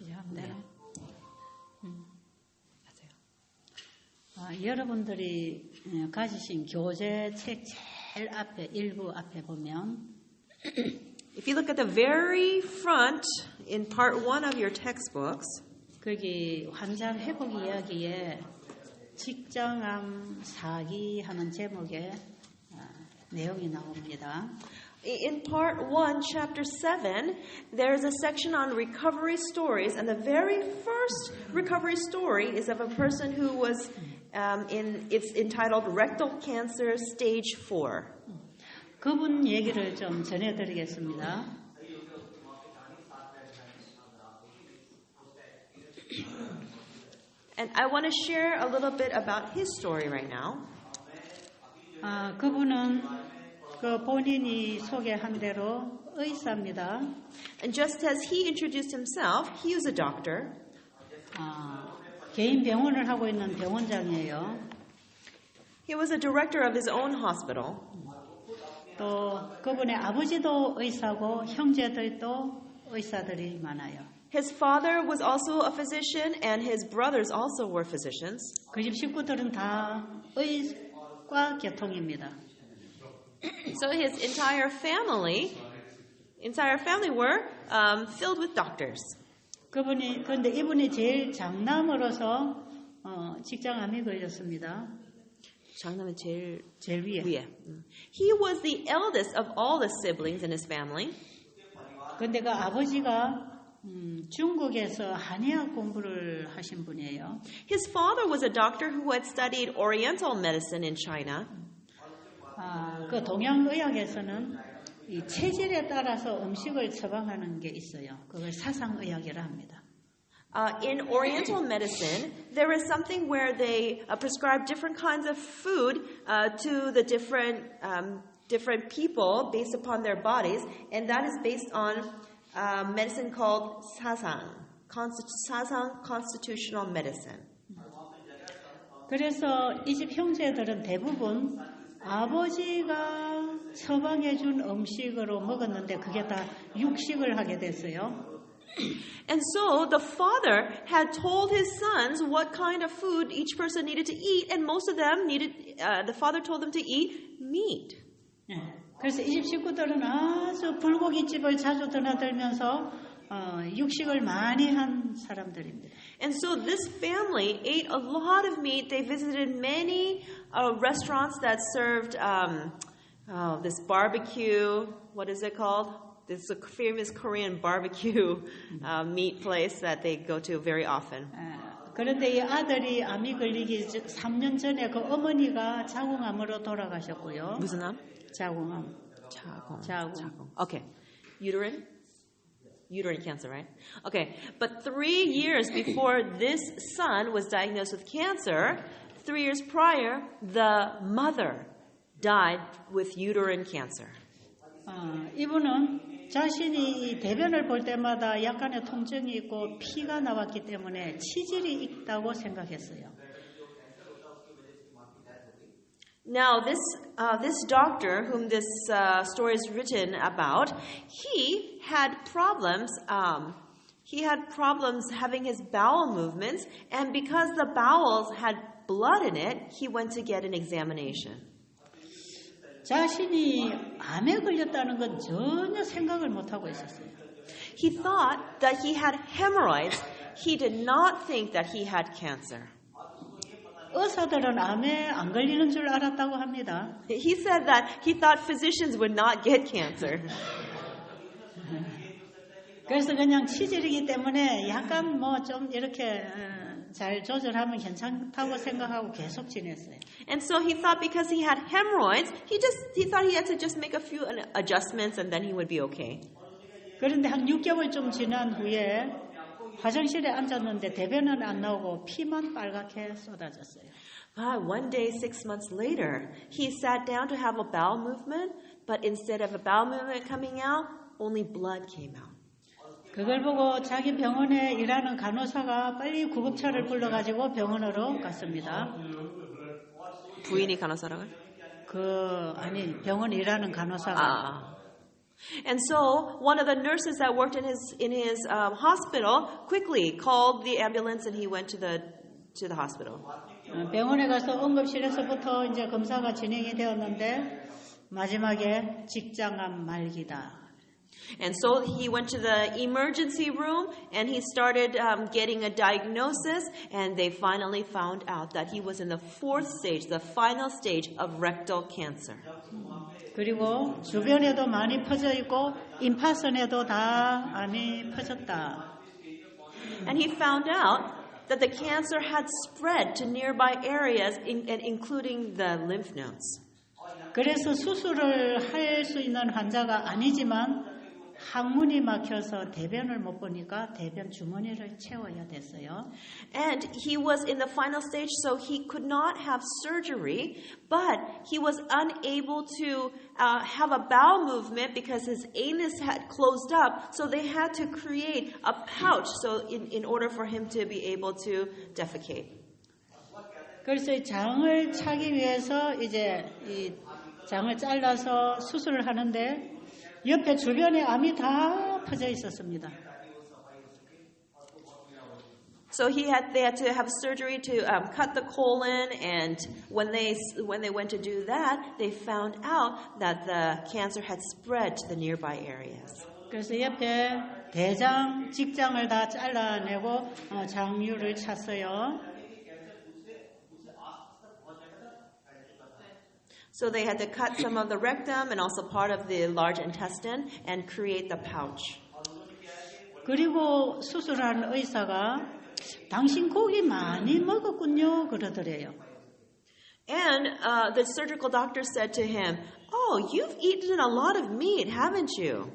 이쪽에 하면 되나? 여러분들이 가지신 교재 책 제일 앞에 일부 앞에 보면 If you look at the very front in part 1 of your textbooks, 거기 환자 회복 이야기에 직장암 사기하는 제목의 내용이 나옵니다. in part 1, chapter 7, there's a section on recovery stories, and the very first recovery story is of a person who was it's entitled Rectal Cancer Stage 4. 그분 얘기를 좀 전해드리겠습니다. And I want to share a little bit about his story right now. 그분은 그 본인이 소개한 대로 의사입니다. And just as he introduced himself, he was a doctor. 개인 병원을 하고 있는 병원장이에요. He was a director of his own hospital. 또 그분의 아버지도 의사고 형제들도 의사들이 많아요. His father was also a physician, and his brothers also were physicians. 그 집 식구들은 다 의과 계통입니다. So his entire family were filled with doctors. 그런데 이분이 제일 장남으로서 직장암이 걸렸습니다. 장남은 제일 위에. He was the eldest of all the siblings in his family. 그런데 그 아버지가 중국에서 한의학 공부를 하신 분이에요. His father was a doctor who had studied Oriental medicine in China. 그 동양의학에서는 이 체질에 따라서 음식을 처방하는 게 있어요. 그걸 사상의학이라 합니다. In Oriental medicine, there is something where they prescribe different kinds of food to the different people based upon their bodies, and that is based on medicine called sasang, constitutional medicine. 그래서 이 집 형제들은 대부분 아버지가 처방해준 음식으로 먹었는데 그게 다 육식을 하게 됐어요. And so the father had told his sons what kind of food each person needed to eat, and most of them the father told them to eat meat. 그래서 이 집 식구들은 아주 불고기집을 자주 드나들면서 육식을 많이 한 사람들입니다. And so this family ate a lot of meat. They visited many restaurants that served this barbecue. What is it called? This is a famous Korean barbecue meat place that they go to very often. 그런데 이 아들이 암이 걸리기 3년 전에 그 어머니가 자궁암으로 돌아가셨고요. 무슨 암? 자궁암. 자궁. Okay. Uterine cancer, right? Okay. But 3 years before this son was diagnosed with cancer, 3 years prior, the mother died with uterine cancer. 이분은 자신이 이 대변을 볼 때마다 약간의 통증이 있고 피가 나왔기 때문에 치질이 있다고 생각했어요. Now, this doctor, whom this story is written about, he had problems. He had problems having his bowel movements, and because the bowels had blood in it, he went to get an examination. 자신이 암에 걸렸다는 건 전혀 생각을 못 하고 있었어요. He thought that he had hemorrhoids. He did not think that he had cancer. 의사들은 암에 안 걸리는 줄 알았다고 합니다. He said that he thought physicians would not get cancer. 그래서 그냥 치질이기 때문에 약간 뭐 좀 이렇게 잘 조절하면 괜찮다고 생각하고 계속 지냈어요. And so he thought because he had hemorrhoids, he thought he had to just make a few adjustments and then he would be okay. 그런데 한 6개월쯤 지난 후에 화장실에 앉았는데 대변은 안 나오고 피만 빨갛게 쏟아졌어요. One day, 6 months later, he sat down to have a bowel movement, but instead of a bowel movement coming out, only blood came out. 그걸 보고 자기 병원에 일하는 간호사가 빨리 구급차를 불러가지고 병원으로 갔습니다. 부인이 간호사라고요? 아니 병원에 일하는 간호사가. And so one of the nurses that worked in his hospital quickly called the ambulance and he went to the hospital. 병원에 가서 응급실에서부터 이제 검사가 진행이 되었는데 마지막에 직장암 말기다. And so he went to the emergency room and he started getting a diagnosis, and they finally found out that he was in the 4th stage, the final stage of rectal cancer. 그리고 주변에도 많이 퍼져 있고 임파선에도 다 암이 퍼졌다. And he found out that the cancer had spread to nearby areas, including the lymph nodes. 그래서 수술을 할 수 있는 환자가 아니지만 항문이 막혀서 대변을 못 보니까 대변 주머니를 채워야 됐어요. And he was in the final stage, so he could not have surgery, but he was unable to have a bowel movement because his anus had closed up, so they had to create a pouch so in order for him to be able to defecate. 그래서 이 장을 차기 위해서 이제 이 장을 잘라서 수술을 하는데 옆에 주변에 암이 다 퍼져 있었습니다. So they had to have surgery to cut the colon, and when they went to do that, they found out that the cancer had spread to the nearby areas. 그래서 옆에 대장, 직장을 다 잘라내고 장류를 찼어요. So they had to cut some of the rectum and also part of the large intestine and create the pouch. 그리고 수술한 의사가 당신 고기 많이 먹었군요 그러더래요. And the surgical doctor said to him, "Oh, you've eaten a lot of meat, haven't you?"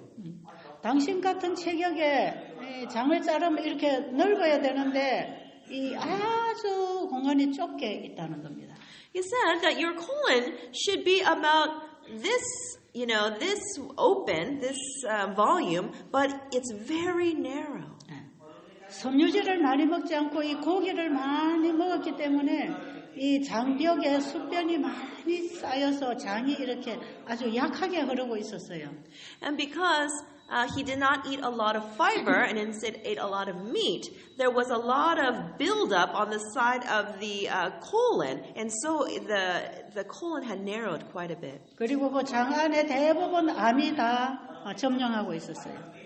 당신 같은 체격에 장을 자르면 이렇게 넓어야 되는데 이 아주 공간이 좁게 있다는 겁니다. He said that your colon should be about this, this open, this volume, but it's very narrow. 섬유질을 많이 먹지 않고 이 고기를 많이 먹었기 때문에 이 장벽에 숙변이 많이 쌓여서 장이 이렇게 아주 약하게 흐르고 있었어요. And because he did not eat a lot of fiber and instead ate a lot of meat, there was a lot of buildup on the side of the colon, and so the colon had narrowed quite a bit. 그리고 그 장 안에 대부분 암이 다 점령하고 있었어요.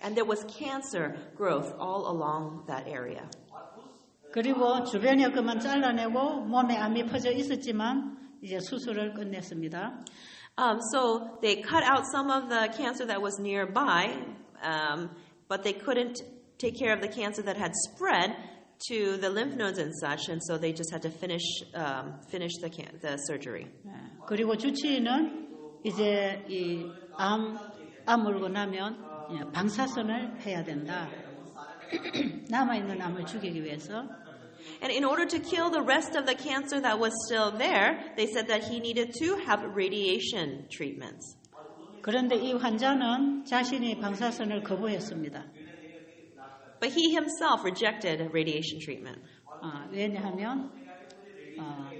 And there was cancer growth all along that area. 그리고 주변에 그만 잘라내고 몸에 암이 퍼져 있었지만 이제 수술을 끝냈습니다. So they cut out some of the cancer that was nearby, but they couldn't take care of the cancer that had spread to the lymph nodes and such, and so they just had to finish the surgery. 그리고 주치의는 이제 이 암 물고 나면 방사선을 해야 된다. 남아 있는 암을 죽이기 위해서. And in order to kill the rest of the cancer that was still there, they said that he needed to have radiation treatments. 그런데 이 환자는 자신이 방사선을 거부했습니다. But he himself rejected radiation treatment. 왜냐하면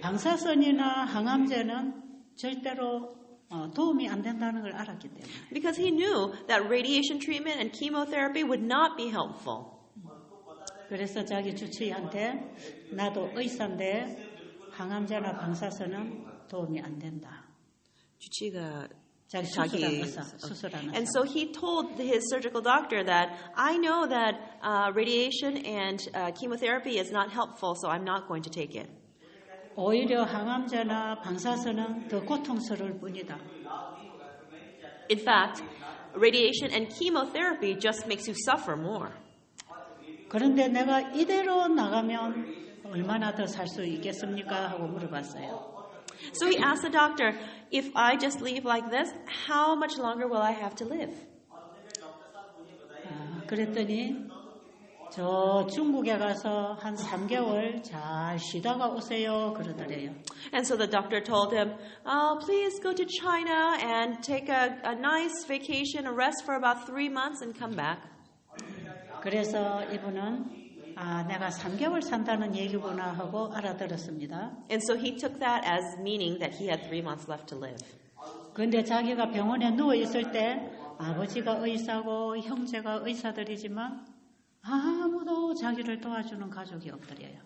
방사선이나 항암제는 절대로 도움이 안 된다는 걸 알았기 때문에. Because he knew that radiation treatment and chemotherapy would not be helpful. 그래서 자기 주치의한테 나도 의사인데 항암제나 방사선은 도움이 안 된다. 주치의가 자기 수술한 의사. And so he told his surgical doctor that I know that radiation and chemotherapy is not helpful, so I'm not going to take it. 오히려 항암제나 방사선은 더 고통스러울 뿐이다. In fact, radiation and chemotherapy just makes you suffer more. 그런데 내가 이대로 나가면 얼마나 더 살 수 있겠습니까? 하고 물어봤어요. So he asked the doctor, if I just leave like this, how much longer will I have to live? 그랬더니 저 중국에 가서 한 3개월 잘 쉬다가 오세요 그러더래요. And so the doctor told him, please go to China and take a nice vacation, a rest for about 3 months and come back. 그래서 이분은 아, 내가 3개월 산다는 얘기구나 하고 알아들었습니다. And so he took that as meaning that he had 3 months left to live. 그런데 자기가 병원에 누워 있을 때 아버지가 의사고 형제가 의사들이지만 아무도 자기를 도와주는 가족이 없더래요.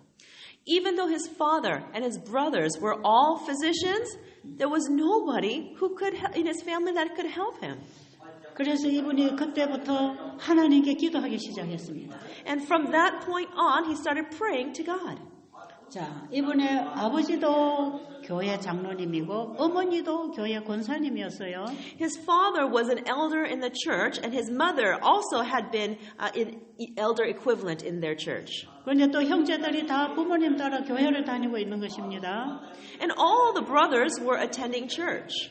Even though his father and his brothers were all physicians, there was nobody who could in his family that could help him. 그래서 이분이 그때부터 하나님께 기도하기 시작했습니다. And from that point on, he started praying to God. 자, 이분의 아버지도 교회 장로님이고 어머니도 교회 권사님이었어요. His father was an elder in the church, and his mother also had been an elder equivalent in their church. 그런데 또 형제들이 다 부모님 따라 교회를 다니고 있는 것입니다. And all the brothers were attending church.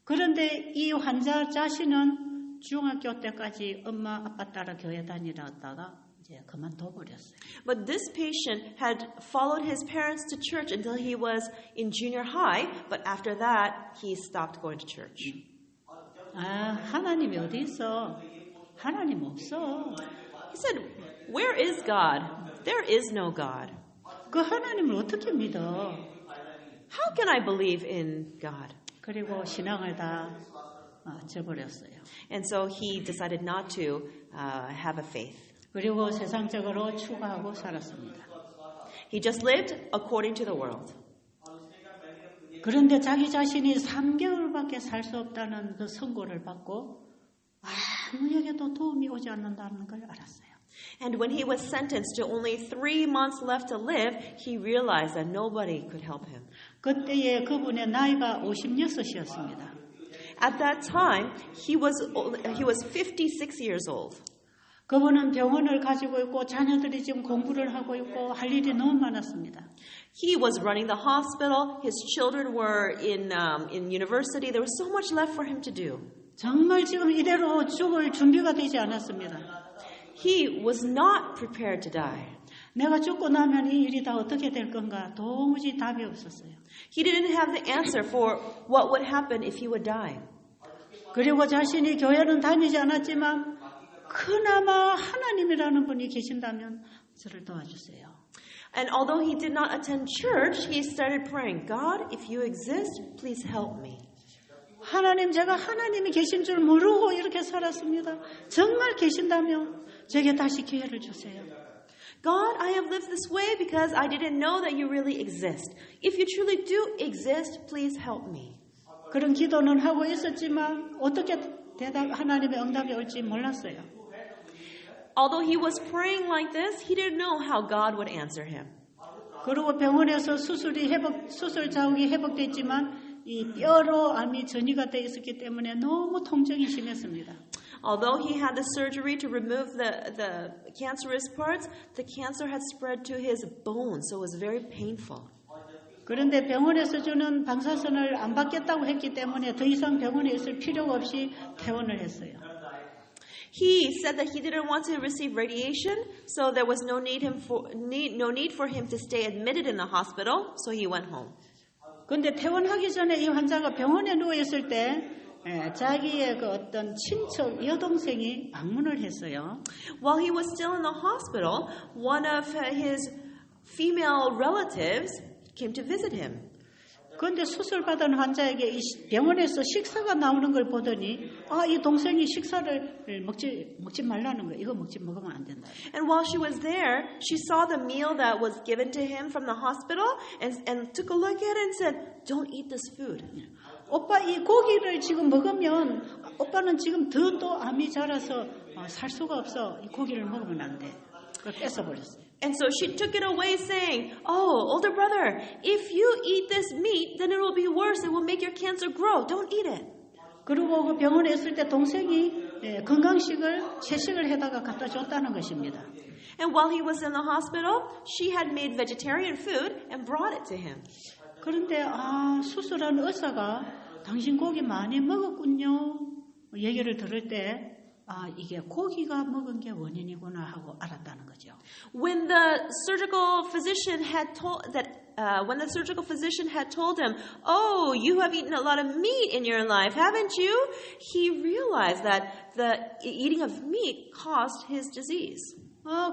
그런데 이 환자 자신은 중학교 때까지 엄마 아빠 따라 교회 다니다가 이제 그만둬 버렸어요. But this patient had followed his parents to church until he was in junior high, but after that he stopped going to church. 아, 하나님이 어디 있어? 하나님 없어. He said, "Where is God? There is no God. 그 하나님을 어떻게 믿어? How can I believe in God?" 그리고 신앙을 다 저버렸어요. And so he decided not to have a faith. 그리고 세상적으로 추구하고 살았습니다. He just lived according to the world. 그런데 자기 자신이 3개월밖에 살 수 없다는 그 선고를 받고 아무에게도 도움이 오지 않는다는 걸 알았어요. And when he was sentenced to only 3 months left to live, he realized that nobody could help him. 그때의 그분의 나이가 56이었습니다. At that time, he was 56 years old. 그분은 병원을 가지고 있고 자녀들이 지금 공부를 하고 있고 할 일이 너무 많았습니다. He was running the hospital. His children were in university. There was so much left for him to do. 정말 지금 이대로 죽을 준비가 되지 않았습니다. He was not prepared to die. 내가 죽고 나면 이 일이 다 어떻게 될 건가 도무지 답이 없었어요. He didn't have the answer for what would happen if he would die. 그리고 자신이 교회는 다니지 않았지만 그나마 하나님이라는 분이 계신다면 저를 도와주세요. And although he did not attend church, he started praying, God, if you exist, please help me. 하나님, 제가 하나님이 계신 줄 모르고 이렇게 살았습니다. 정말 계신다면 제게 다시 기회를 주세요. God, I have lived this way because I didn't know that you really exist. If you truly do exist, please help me. 그런 기도는 하고 있었지만 어떻게 하나님의 응답이 올지 몰랐어요. Although he was praying like this, he didn't know how God would answer him. 그리고 병원에서 수술 자국이 회복됐지만 이 뼈로 암이 전이가 돼 있었기 때문에 너무 통증이 심했습니다. Although he had the surgery to remove the cancerous parts, the cancer had spread to his bones, so it was very painful. 그런데 병원에서 주는 방사선을 안 받겠다고 했기 때문에 더 이상 병원에 있을 필요가 없이 퇴원을 했어요. He said that he didn't want to receive radiation, so there was no need for him to stay admitted in the hospital, so he went home. 그런데 퇴원하기 전에 이 환자가 병원에 누워 있을 때 자기의 그 어떤 친척 여동생이 방문을 했어요. While he was still in the hospital, one of his female relatives came to visit him. 그런데 수술받은 환자에게 이 병원에서 식사가 나오는 걸 보더니 이 동생이 식사를 먹지 말라는 거예요. 이거 먹으면 안 된다. And while she was there, she saw the meal that was given to him from the hospital and took a look at it and said, "Don't eat this food." 오빠 이 고기를 지금 먹으면 오빠는 지금 더 또 암이 자라서 살 수가 없어. 이 고기를 먹으면 안 돼. 그걸 뺏어버렸어요. And so she took it away saying, "Oh, older brother, if you eat this meat, then it will be worse. It will make your cancer grow. Don't eat it." 그리고 그 병원에 있을 때 동생이 건강식을 채식을 해다가 갖다 줬다는 것입니다. And while he was in the hospital, she had made vegetarian food and brought it to him. 그런데 수술한 의사가 당신 고기 많이 먹었군요. 얘기를 들을 때 이게 고기가 먹은 게 원인이구나 하고 알았다는 거죠. When the surgical physician had told him, "Oh, you have eaten a lot of meat in your life, haven't you?" He realized that the eating of meat caused his disease.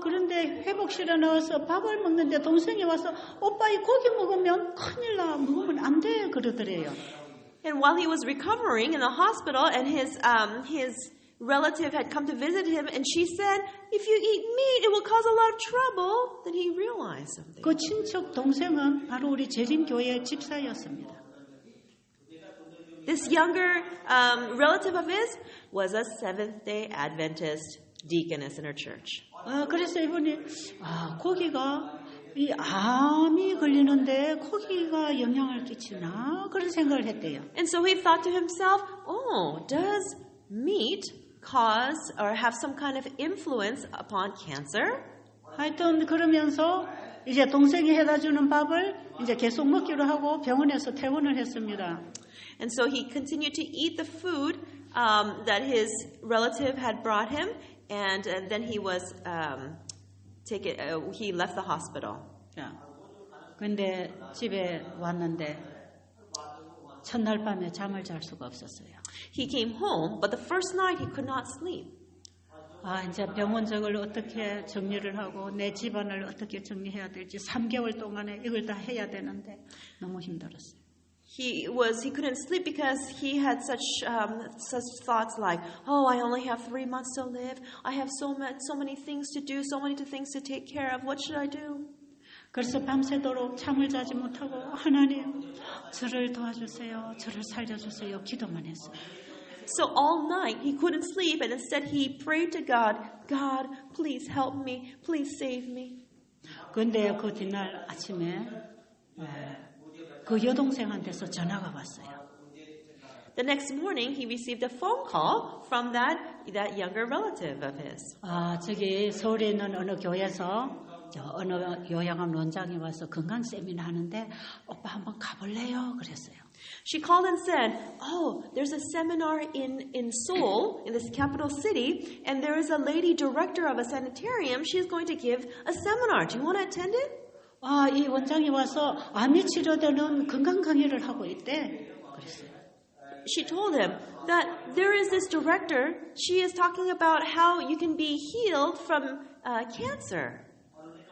그런데 회복실에 넣어서 밥을 먹는데 동생이 와서 오빠 이 고기 먹으면 큰일 나. 먹으면 안 돼. 그러더래요. And while he was recovering in the hospital, and his relative had come to visit him, and she said, "If you eat meat, it will cause a lot of trouble." Then he realized something. 그 친척 동생은 바로 우리 재림교회 집사였습니다. This younger relative of his was a Seventh-day Adventist deaconess in her church. 그래서 이분이 고기가 이 암이 걸리는데 고기가 영향을 끼치나 그런 생각을 했대요. And so he thought to himself, "Oh, does meat cause or have some kind of influence upon cancer?" 하여튼 그러면서 이제 동생이 해다 주는 밥을 이제 계속 먹기로 하고 병원에서 퇴원을 했습니다. And so he continued to eat the food that his relative had brought him, and then he was he left the hospital. 자, 근데 집에 왔는데 첫날 밤에 잠을 잘 수가 없었어요. He came home, but the first night he could not sleep. 이제 병원적을 어떻게 정리를 하고 내 집안을 어떻게 정리해야 될지 3개월 동안에 이걸 다 해야 되는데 너무 힘들었어요. He couldn't sleep because he had such thoughts like, "Oh, I only have 3 months to live. I have so many things to do, so many things to take care of. What should I do?" 그래서 밤새도록 잠을 자지 못하고 하나님 저를 도와주세요. 저를 살려주세요. 기도만 했어요. So all night he couldn't sleep, and instead he prayed to God, "God, please help me. Please save me." 그런데 그 뒷날 아침에 그 여동생한테서 전화가 왔어요. The next morning he received a phone call from that younger relative of his. 저기 서울에 있는 어느 교회에서 어느 요양원 원장이 와서 건강 세미나 하는데 오빠 한번 가볼래요? 그랬어요. She called and said, "Oh, there's a seminar in Seoul, in this capital city, and there is a lady director of a sanitarium. She's going to give a seminar. Do you want to attend it?" 이 원장이 와서 암이 치료되는 건강 강의를 하고 있대. 그랬어요. She told him that there is this director. She is talking about how you can be healed from cancer.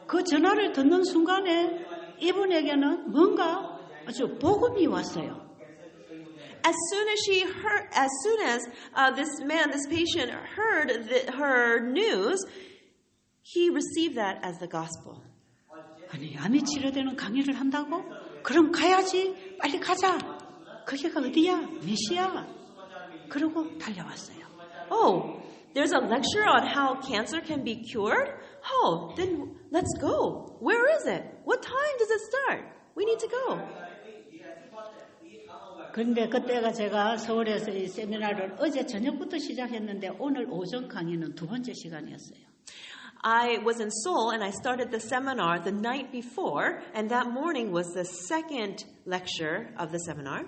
그 전화를 듣는 순간에 이분에게는 뭔가 아주 복음이 왔어요. As soon as this patient heard her news, he received that as the gospel. 아니, 암이 치료되는 강의를 한다고? 그럼 가야지. 빨리 가자. 거기가 어디야? 몇 시야? 그러고 달려왔어요. Oh, there's a lecture on how cancer can be cured? Oh, then let's go. Where is it? What time does it start? We need to go. 그런데 그때가 제가 서울에서 이 세미나를 어제 저녁부터 시작했는데 오늘 오전 강의는 2번째 시간이었어요. I was in Seoul and I started the seminar the night before, and that morning was the second lecture of the seminar.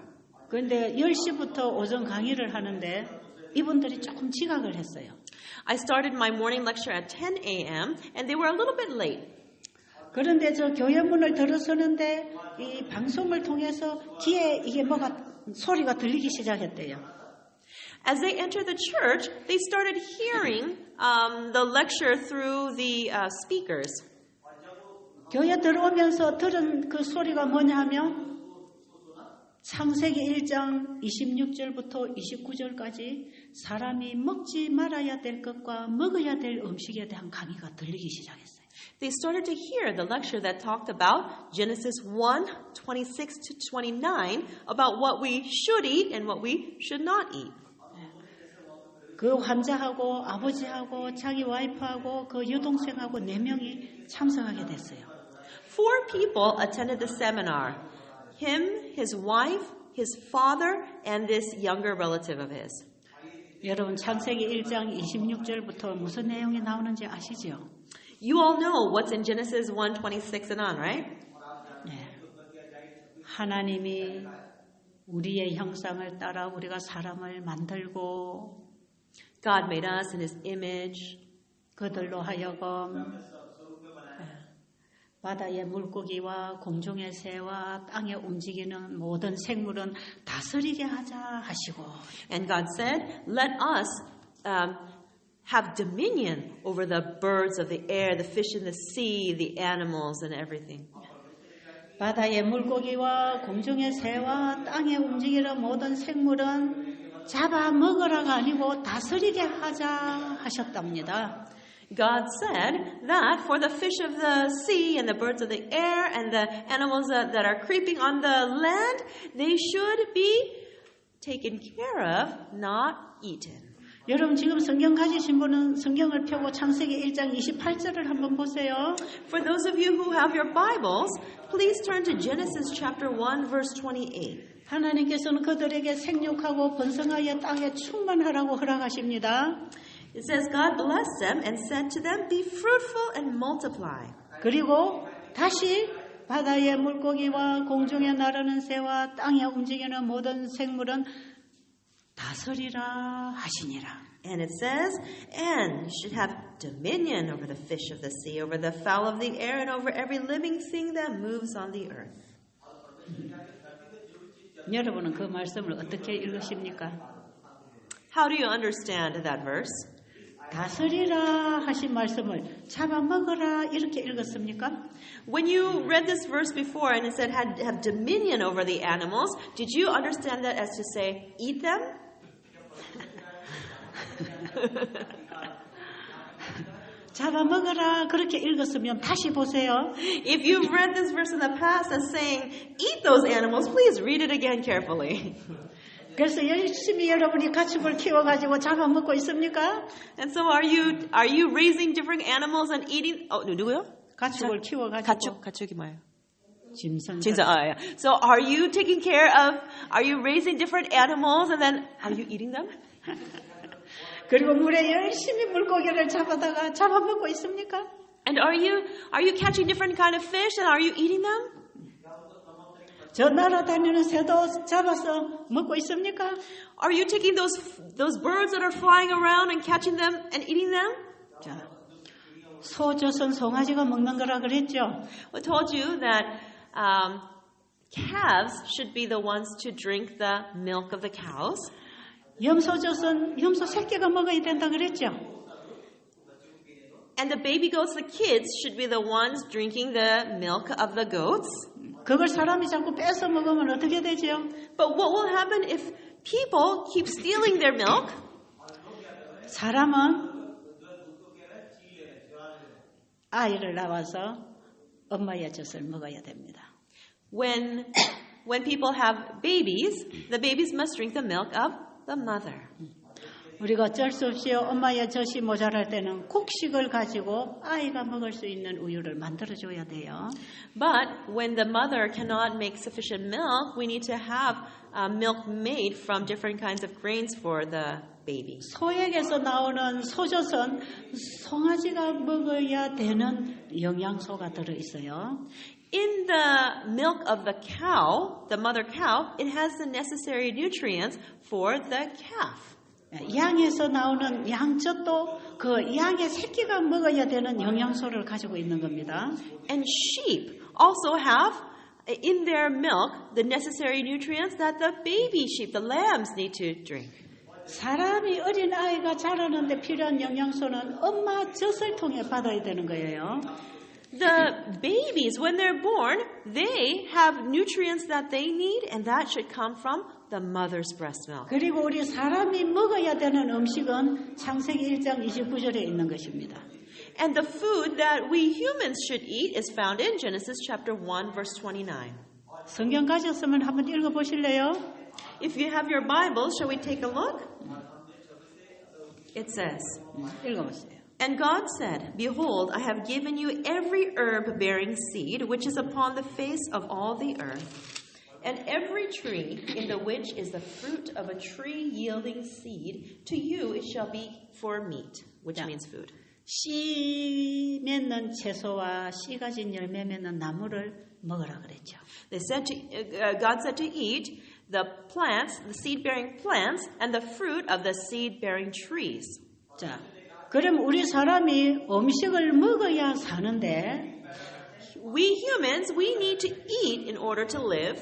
그런데 10시부터 오전 강의를 하는데 이분들이 조금 지각을 했어요. I started my morning lecture at 10 a.m. and they were a little bit late. 그런데 저 교회 문을 들어서는데 이 방송을 통해서 귀에 이게 소리가 들리기 시작했대요. As they entered the church, they started hearing the lecture through the speakers. 교회 들어오면서 들은 그 소리가 뭐냐 하면 창세기 1장 26절부터 29절까지 사람이 먹지 말아야 될 것과 먹어야 될 음식에 대한 강의가 들리기 시작했어요. They started to hear the lecture that talked about Genesis 1:26 to 29 about what we should eat and what we should not eat. 그 환자하고 아버지하고 자기 와이프하고 그 여동생하고 4명이 참석하게 됐어요. 4 people attended the seminar. Him, his wife, his father, and this younger relative of his. 여러분 창세기 1장 26절부터 무슨 내용이 나오는지 아시죠? You all know what's in Genesis 1:26 and on, right? 네. 하나님이 우리의 형상을 따라 우리가 사람을 만들고 God made us in His image. 그들로 하여금 바다의 물고기와 공중의 새와 땅에 움직이는 모든 생물은 다스리게 하자 하시고 And God said, "Let us have dominion over the birds of the air, the fish in the sea, the animals, and everything. 바다의 물고기와 공중의 새와 땅에 움직이는 모든 생물은 잡아먹으라가 아니고 다스리게 하자 하셨답니다. God said that for the fish of the sea and the birds of the air and the animals that are creeping on the land, they should be taken care of, not eaten. 여러분 지금 성경 가지신 분은 성경을 펴고 창세기 1장 28절을 한번 보세요. For those of you who have your Bibles, please turn to Genesis chapter 1, verse 28. 하나님께서는 그들에게 생육하고 번성하여 땅에 충만하라고 허락하십니다. It says, God blessed them and said to them, be fruitful and multiply. 그리고 다시 바다의 물고기와 공중에 나르는 새와 땅에 움직이는 모든 생물은 다스리라 하시니라. And it says, and you should have dominion over the fish of the sea, over the fowl of the air, and over every living thing that moves on the earth. 여러분은 그 말씀을 어떻게 읽으십니까? How do you understand that verse? 다스리라 하신 말씀을 잡아먹어라 이렇게 읽었습니까? When you read this verse before and it said have dominion over the animals, did you understand that as to say, eat them? 잡아먹어라 그렇게 읽었으면 다시 보세요. If you've read this verse in the past as saying, eat those animals, please read it again carefully. 그래서 열심히 여러분이 가축을 키워가지고 잡아먹고 있습니까? And so are you raising different animals and eating? 누구요? 가축을 키워가지고 가축이 뭐예요? 짐승. So are you taking care of? Are you raising different animals and then are you eating them? 그리고 물에 열심히 물고기를 잡아먹고 있습니까? And are you catching different kind of fish and are you eating them? 저 날아다니는 새도 잡아서 먹고 있습니까? Are you taking those birds that are flying around and catching them and eating them? 자, 소젖은 송아지가 먹는 거라 그랬죠. I told you that calves should be the ones to drink the milk of the cows. 염소젖은 염소 새끼가 먹어야 된다 그랬죠. And the baby goats, the kids, should be the ones drinking the milk of the goats. 그걸 사람이 자꾸 뺏어 먹으면 어떻게 되죠? But what will happen if people keep stealing their milk? 사람은 아이를 낳아서 엄마의 젖을 먹어야 됩니다. When people have babies, the babies must drink the milk of the mother. 우리가 어쩔 수 없이 엄마의 젖이 모자랄 때는 곡식을 가지고 아이가 먹을 수 있는 우유를 만들어줘야 돼요. But when the mother cannot make sufficient milk, we need to have milk made from different kinds of grains for the baby. 소액에서 나오는 소젖은 송아지가 먹어야 되는 영양소가 들어있어요. In the milk of the cow, the mother cow, it has the necessary nutrients for the calf. 양에서 나오는 양젖도 그 양의 새끼가 먹어야 되는 영양소를 가지고 있는 겁니다. And sheep also have in their milk the necessary nutrients that the baby sheep, the lambs, need to drink. 사람이 어린 아이가 자라는데 필요한 영양소는 엄마 젖을 통해 받아야 되는 거예요. The babies, when they're born, they have nutrients that they need, and that should come from the mother's breast milk. 그리고 우리 사람이 먹어야 되는 음식은 창세기 1장 29절에 있는 것입니다. And the food that we humans should eat is found in Genesis chapter 1, verse 29. 성경 가졌으면 한번 읽어보실래요? If you have your Bible, shall we take a look? It says, 읽어보세요. And God said, Behold, I have given you every herb bearing seed, which is upon the face of all the earth, and every tree in the which is the fruit of a tree yielding seed, to you it shall be for meat, which means food. 씨 맺는 채소와 씨 가진 열매 맺는 나무를 먹으라 그랬죠. God said to eat the plants, the seed-bearing plants, and the fruit of the seed-bearing trees. 자, 그럼 우리 사람이 음식을 먹어야 사는데 We humans, we need to eat in order to live.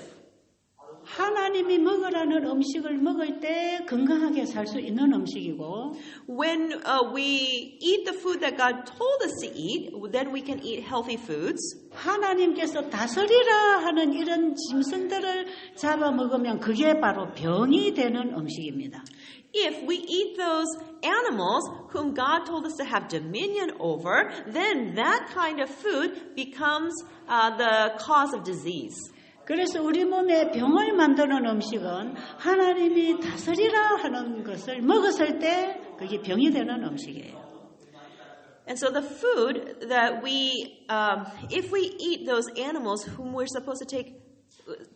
하나님이 먹으라는 음식을 먹을 때 건강하게 살 수 있는 음식이고 When we eat the food that God told us to eat, then we can eat healthy foods. 하나님께서 다스리라 하는 이런 짐승들을 잡아먹으면 그게 바로 병이 되는 음식입니다. If we eat those animals whom God told us to have dominion over, then that kind of food becomes the cause of disease. 그래서 우리 몸에 병을 만드는 음식은 하나님이 다스리라 하는 것을 먹었을 때 그게 병이 되는 음식이에요. And so the food that if we eat those animals whom we're supposed to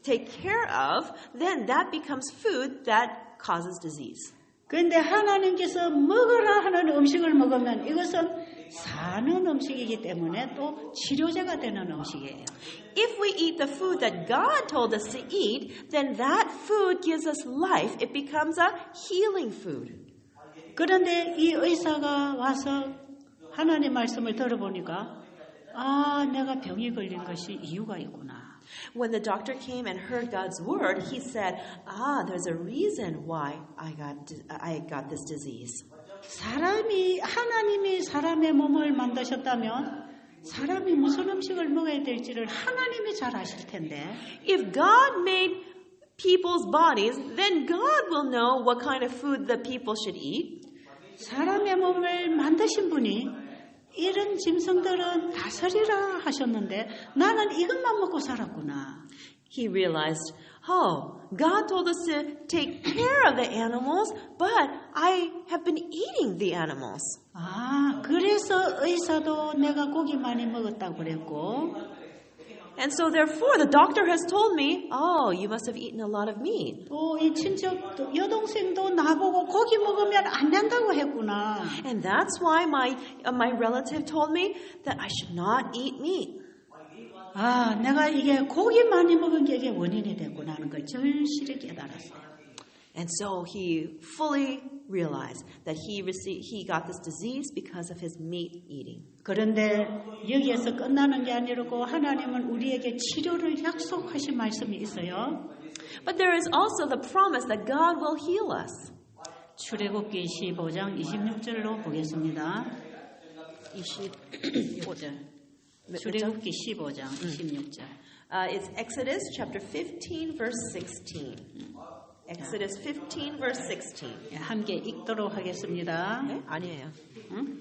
take care of, then that becomes food that causes disease. 그런데 하나님께서 먹으라 하는 음식을 먹으면 이것은 사는 음식이기 때문에 또 치료제가 되는 음식이에요. If we eat the food that God told us to eat, then that food gives us life. It becomes a healing food. 그런데 이 의사가 와서 하나님 말씀을 들어보니까 내가 병이 걸린 것이 이유가 있구나. When the doctor came and heard God's word, he said, there's a reason why I got this disease. 하나님이 사람의 몸을 만드셨다면 사람이 무슨 음식을 먹어야 될지를 하나님이 잘 아실 텐데. If God made people's bodies, then God will know what kind of food the people should eat. 사람의 몸을 만드신 분이 이런 짐승들은 다스리라 하셨는데 나는 이것만 먹고 살았구나. He realized, God told us to take care of the animals, but I have been eating the animals. 그래서 의사도 내가 고기 많이 먹었다고 그랬고. And so therefore the doctor has told me, you must have eaten a lot of meat. 또 이 친척 여동생도 나보고 고기 먹으면 안 된다고 했구나. And that's why my relative told me that I should not eat meat. 내가 이게 고기 많이 먹은 게 이게 원인이 됐구나 하는 걸 절실히 깨달았어요. And so he fully realized that he got this disease because of his meat eating. 그런데 여기에서 끝나는 게 아니고 하나님은 우리에게 치료를 약속하신 말씀이 있어요. But there is also the promise that God will heal us. 출애굽기 15장 26절로 보겠습니다. 25절. 출애굽기 15장 26절. It's Exodus chapter 15 verse 16. Exodus 15 verse 16. 함께 읽도록 하겠습니다. 네? 아니에요. 응?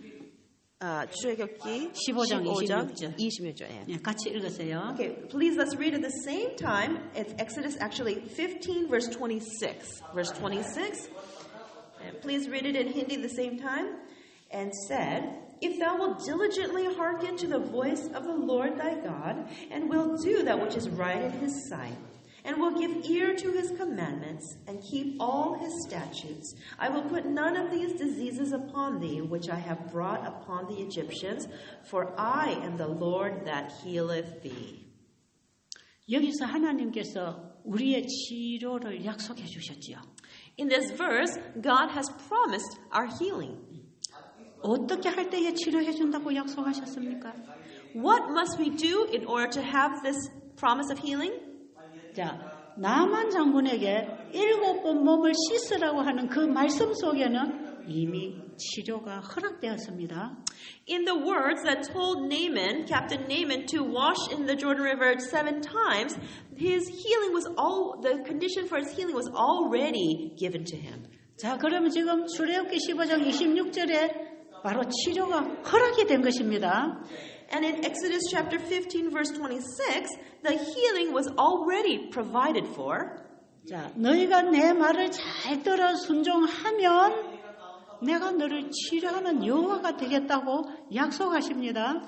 출애굽기 15장 26절. 26절. 예, 같이 읽으세요. Okay, please let's read at the same time. It's Exodus actually 15 verse 26. Verse 26. Please read it in Hindi at the same time. And said, if thou wilt diligently hearken to the voice of the Lord thy God, and will do that which is right in his sight, and will give ear to his commandments, and keep all his statutes, I will put none of these diseases upon thee, which I have brought upon the Egyptians, for I am the Lord that healeth thee. 여기서 하나님께서 우리의 치료를 약속해 주셨지요. In this verse, God has promised our healing. 어떻게 할 때에 치료해 준다고 약속하셨습니까? What must we do in order to have this promise of healing? 자, 나만 장군에게 7번 몸을 씻으라고 하는 그 말씀 속에는 이미 치료가 허락되었습니다. In the words that told Naaman, Captain Naaman, to wash in the Jordan River 7 times, the condition for his healing was already given to him. 자, 그러면 지금 출애굽기 15장 26절에 바로 치료가 허락이 된 것입니다. And in Exodus chapter 15 verse 26, the healing was already provided for. 자, 너희가 내 말을 잘 들어 순종하면 내가 너를 치료하는 여호와가 되겠다고 약속하십니다.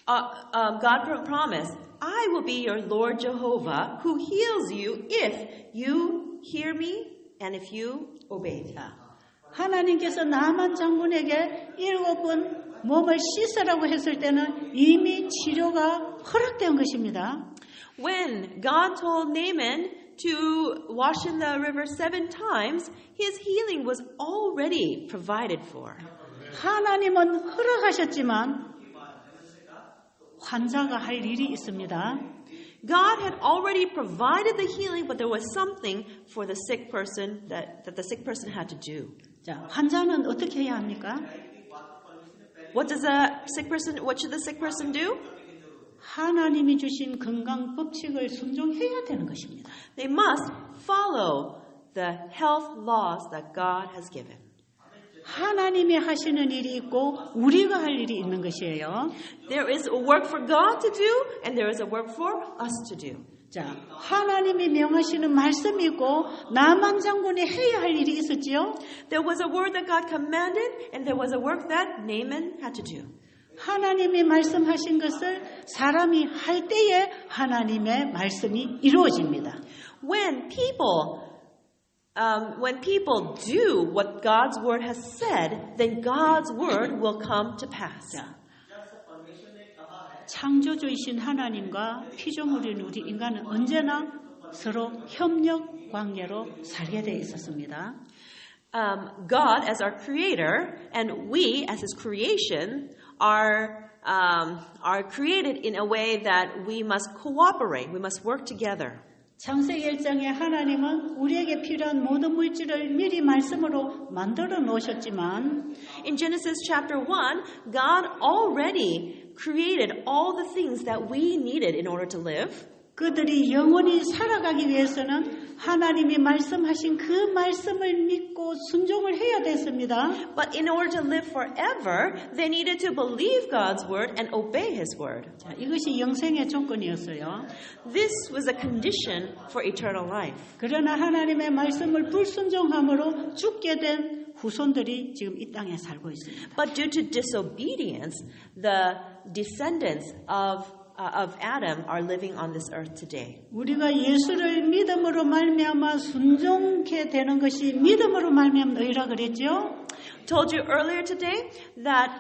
God promised, I will be your Lord Jehovah who heals you if you hear me and if you obey me. 하나님께서 나만 장군에게 7번 몸을 씻으라고 했을 때는 이미 치료가 허락된 것입니다. When God told Naaman to wash in the river 7 times, his healing was already provided for. 하나님은 허락하셨지만 환자가 할 일이 있습니다. God had already provided the healing, but there was something for the sick person that the sick person had to do. 자, 환자는 어떻게 해야 합니까? What should the sick person do? 하나님이 주신 건강 법칙을 순종해야 되는 것입니다. They must follow the health laws that God has given. 하나님이 하시는 일이 있고 우리가 할 일이 있는 것이에요. There is a work for God to do, and there is a work for us to do. 자, 하나님이 명하시는 말씀이 있고 나만 장군이 해야 할 일이 있었지요. There was a word that God commanded, and there was a work that Naaman had to do. 하나님이 말씀하신 것을 사람이 할 때에 하나님의 말씀이 이루어집니다. When people do what God's word has said, then God's word will come to pass. 자, 창조주이신 하나님과 피조물인 우리 인간은 언제나 서로 협력 관계로 살게 되어 있었습니다. God as our creator and we as his creation are created in a way that we must cooperate, we must work together. 창세기 1장에 하나님은 우리에게 필요한 모든 물질을 미리 말씀으로 만들어 놓으셨지만 In Genesis chapter 1, God already created all the things that we needed in order to live. 그들이 영원히 살아가기 위해서는 하나님이 말씀하신 그 말씀을 믿고 순종을 해야 됐습니다. But in order to live forever, they needed to believe God's word and obey his word. 자, 이것이 영생의 조건이었어요. This was a condition for eternal life. 그러나 하나님의 말씀을 불순종함으로 죽게 된 후손들이 지금 이 땅에 살고 있습니다. But due to disobedience, the descendants of Adam are living on this earth today. 우리가 예수를 믿음으로 말미암아 순종케 되는 것이 믿음으로 말미암아 너희라 그랬죠? Told you earlier today that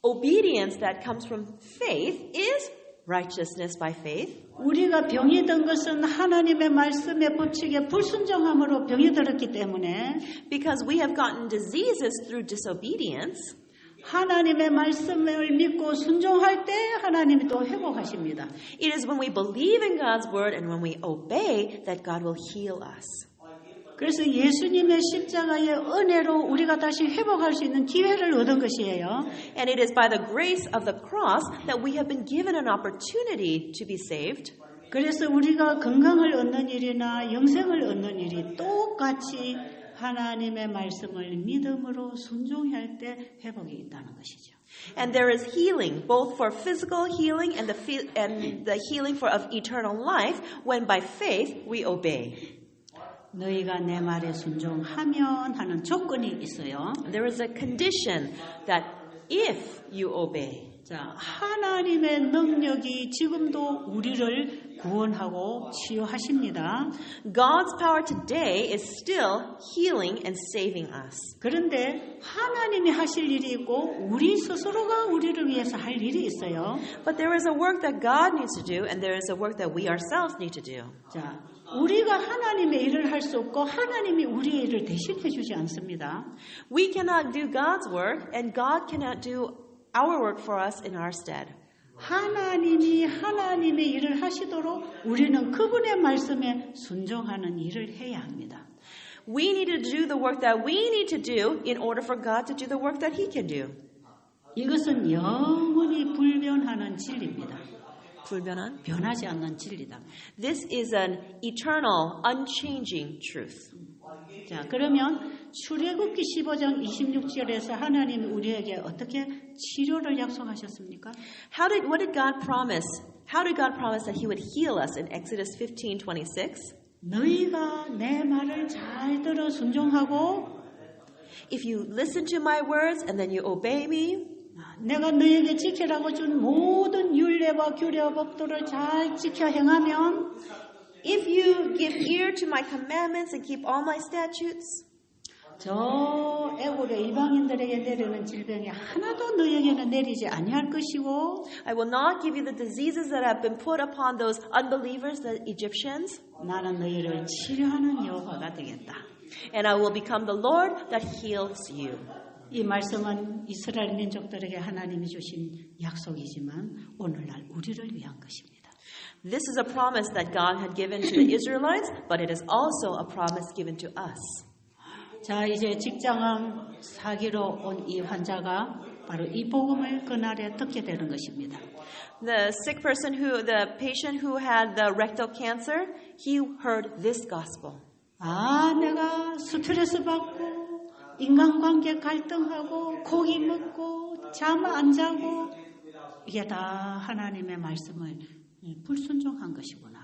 obedience that comes from faith is righteousness by faith. 우리가 병이 든 것은 하나님의 말씀의 법칙에 불순종함으로 병이 들었기 때문에 Because we have gotten diseases through disobedience. 하나님의 말씀을 믿고 순종할 때 하나님이 또 회복하십니다. It is when we believe in God's word and when we obey that God will heal us. 그래서 예수님의 십자가의 은혜로 우리가 다시 회복할 수 있는 기회를 얻은 것이에요. And it is by the grace of the cross that we have been given an opportunity to be saved. 그래서 우리가 건강을 얻는 일이나 영생을 얻는 일이 똑같이 하나님의 말씀을 믿음으로 순종할 때 회복이 있다는 것이죠. And there is healing, both for physical healing and the healing of eternal life, when by faith we obey. 너희가 내 말에 순종하면 하는 조건이 있어요. There is a condition that if you obey. 자, 하나님의 능력이 지금도 우리를 구원하고 치유하십니다. God's power today is still healing and saving us. 그런데 하나님이 하실 일이 있고 우리 스스로가 우리를 위해서 할 일이 있어요. But there is a work that God needs to do, and there is a work that we ourselves need to do. 자, 우리가 하나님의 일을 할 수 없고 하나님이 우리의 일을 대신해 주지 않습니다. We cannot do God's work, and God cannot do our work for us in our stead. 하나님이 하나님의 일을 하시도록 우리는 그분의 말씀에 순종하는 일을 해야 합니다. We need to do the work that we need to do in order for God to do the work that He can do. 이것은 영원히 불변하는 진리입니다. 불변한? 변하지 않는 진리다. This is an eternal, unchanging truth. 자, 그러면 출애굽기 15장 26절에서 하나님이 우리에게 어떻게 치료를 약속하셨습니까? What did God promise? How did God promise that He would heal us in Exodus 15:26? 너희가 내 말을 잘 들어 순종하고 If you listen to my words and then you obey me, 내가 너희에게 지키라고 준 모든 율례와 규례와 법도를 잘 지켜 행하면 if you give ear to my commandments and keep all my statutes, 저 애굽의 이방인들에게 내리는 질병이 하나도 너희에게는 내리지 아니할 것이고 I will not give you the diseases that have been put upon those unbelievers, the Egyptians, 나는 너희를 치료하는 여호와가 되겠다. and I will become the Lord that heals you. 이 말씀은 이스라엘 민족들에게 하나님이 주신 약속이지만 오늘날 우리를 위한 것입니다. This is a promise that God had given to the Israelites, but it is also a promise given to us. 자, 이제 직장암 사기로 온 이 환자가 바로 이 복음을 그날에 듣게 되는 것입니다. The patient who had the rectal cancer, he heard this gospel. 아, 내가 스트레스 받고 인간관계 갈등하고 고기 먹고 잠 안 자고 이게 다 하나님의 말씀을 불순종한 것이구나.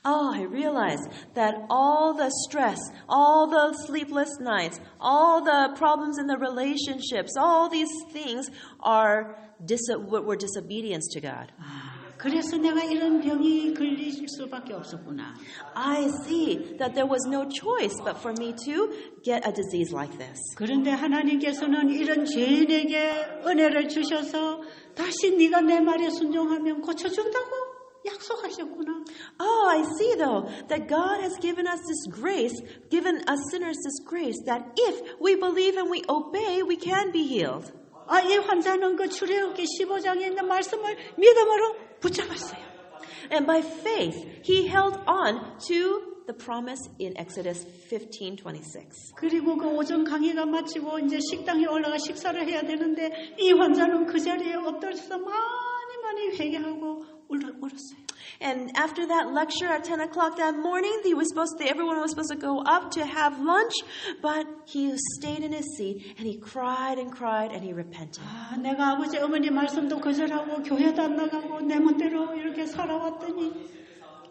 Oh, I realized that all the stress, all the sleepless nights, all the problems in the relationships, all these things were disobedience to God. 그래서 내가 이런 병이 걸릴 수밖에 없었구나. I see that there was no choice but for me to get a disease like this. 그런데 하나님께서는 이런 죄인에게 은혜를 주셔서 다시 네가 내 말에 순종하면 고쳐준다고 약속하셨구나. Oh, I see though that God has given us this grace, given us sinners this grace that if we believe and we obey, we can be healed. 아, 이 환자는 그 출애굽기 15장에 있는 말씀을 믿음으로 붙잡았어요. And by faith, he held on to the promise in Exodus 15:26. 그리고 그 오전 강의가 마치고 이제 식당에 올라가 식사를 해야 되는데 이 환자는 그 자리에 엎드려서 많이 회개하고 울었어요. And after that lecture at 10 o'clock that morning, everyone was supposed to go up to have lunch, but he stayed in his seat and he cried and cried and he repented. 아, 내가 아버지 어머니 말씀도 거절하고 교회도 안 나가고 내 멋대로 이렇게 살아왔더니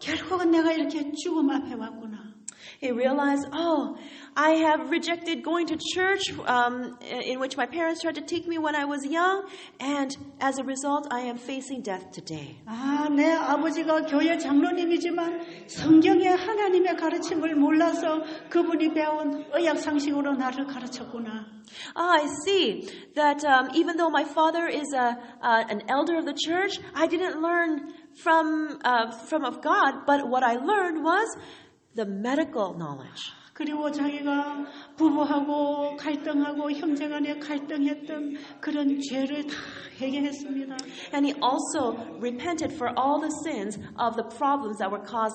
결국은 내가 이렇게 죽음 앞에 왔구나. He realized, oh, I have rejected going to church in which my parents tried to take me when I was young, and as a result, I am facing death today. 아, 내 아버지가 교회 장로님이지만 성경의 하나님의 가르침을 몰라서 그분이 배운 의학 상식으로 나를 가르쳤구나. I see that even though my father is an elder of the church, I didn't learn from of God, but what I learned was the medical knowledge. 그리고 자기가 부부하고 갈등하고 형제간에 갈등했던 그런 죄를 다 회개했습니다. And he also repented for all the sins of the problems that were caused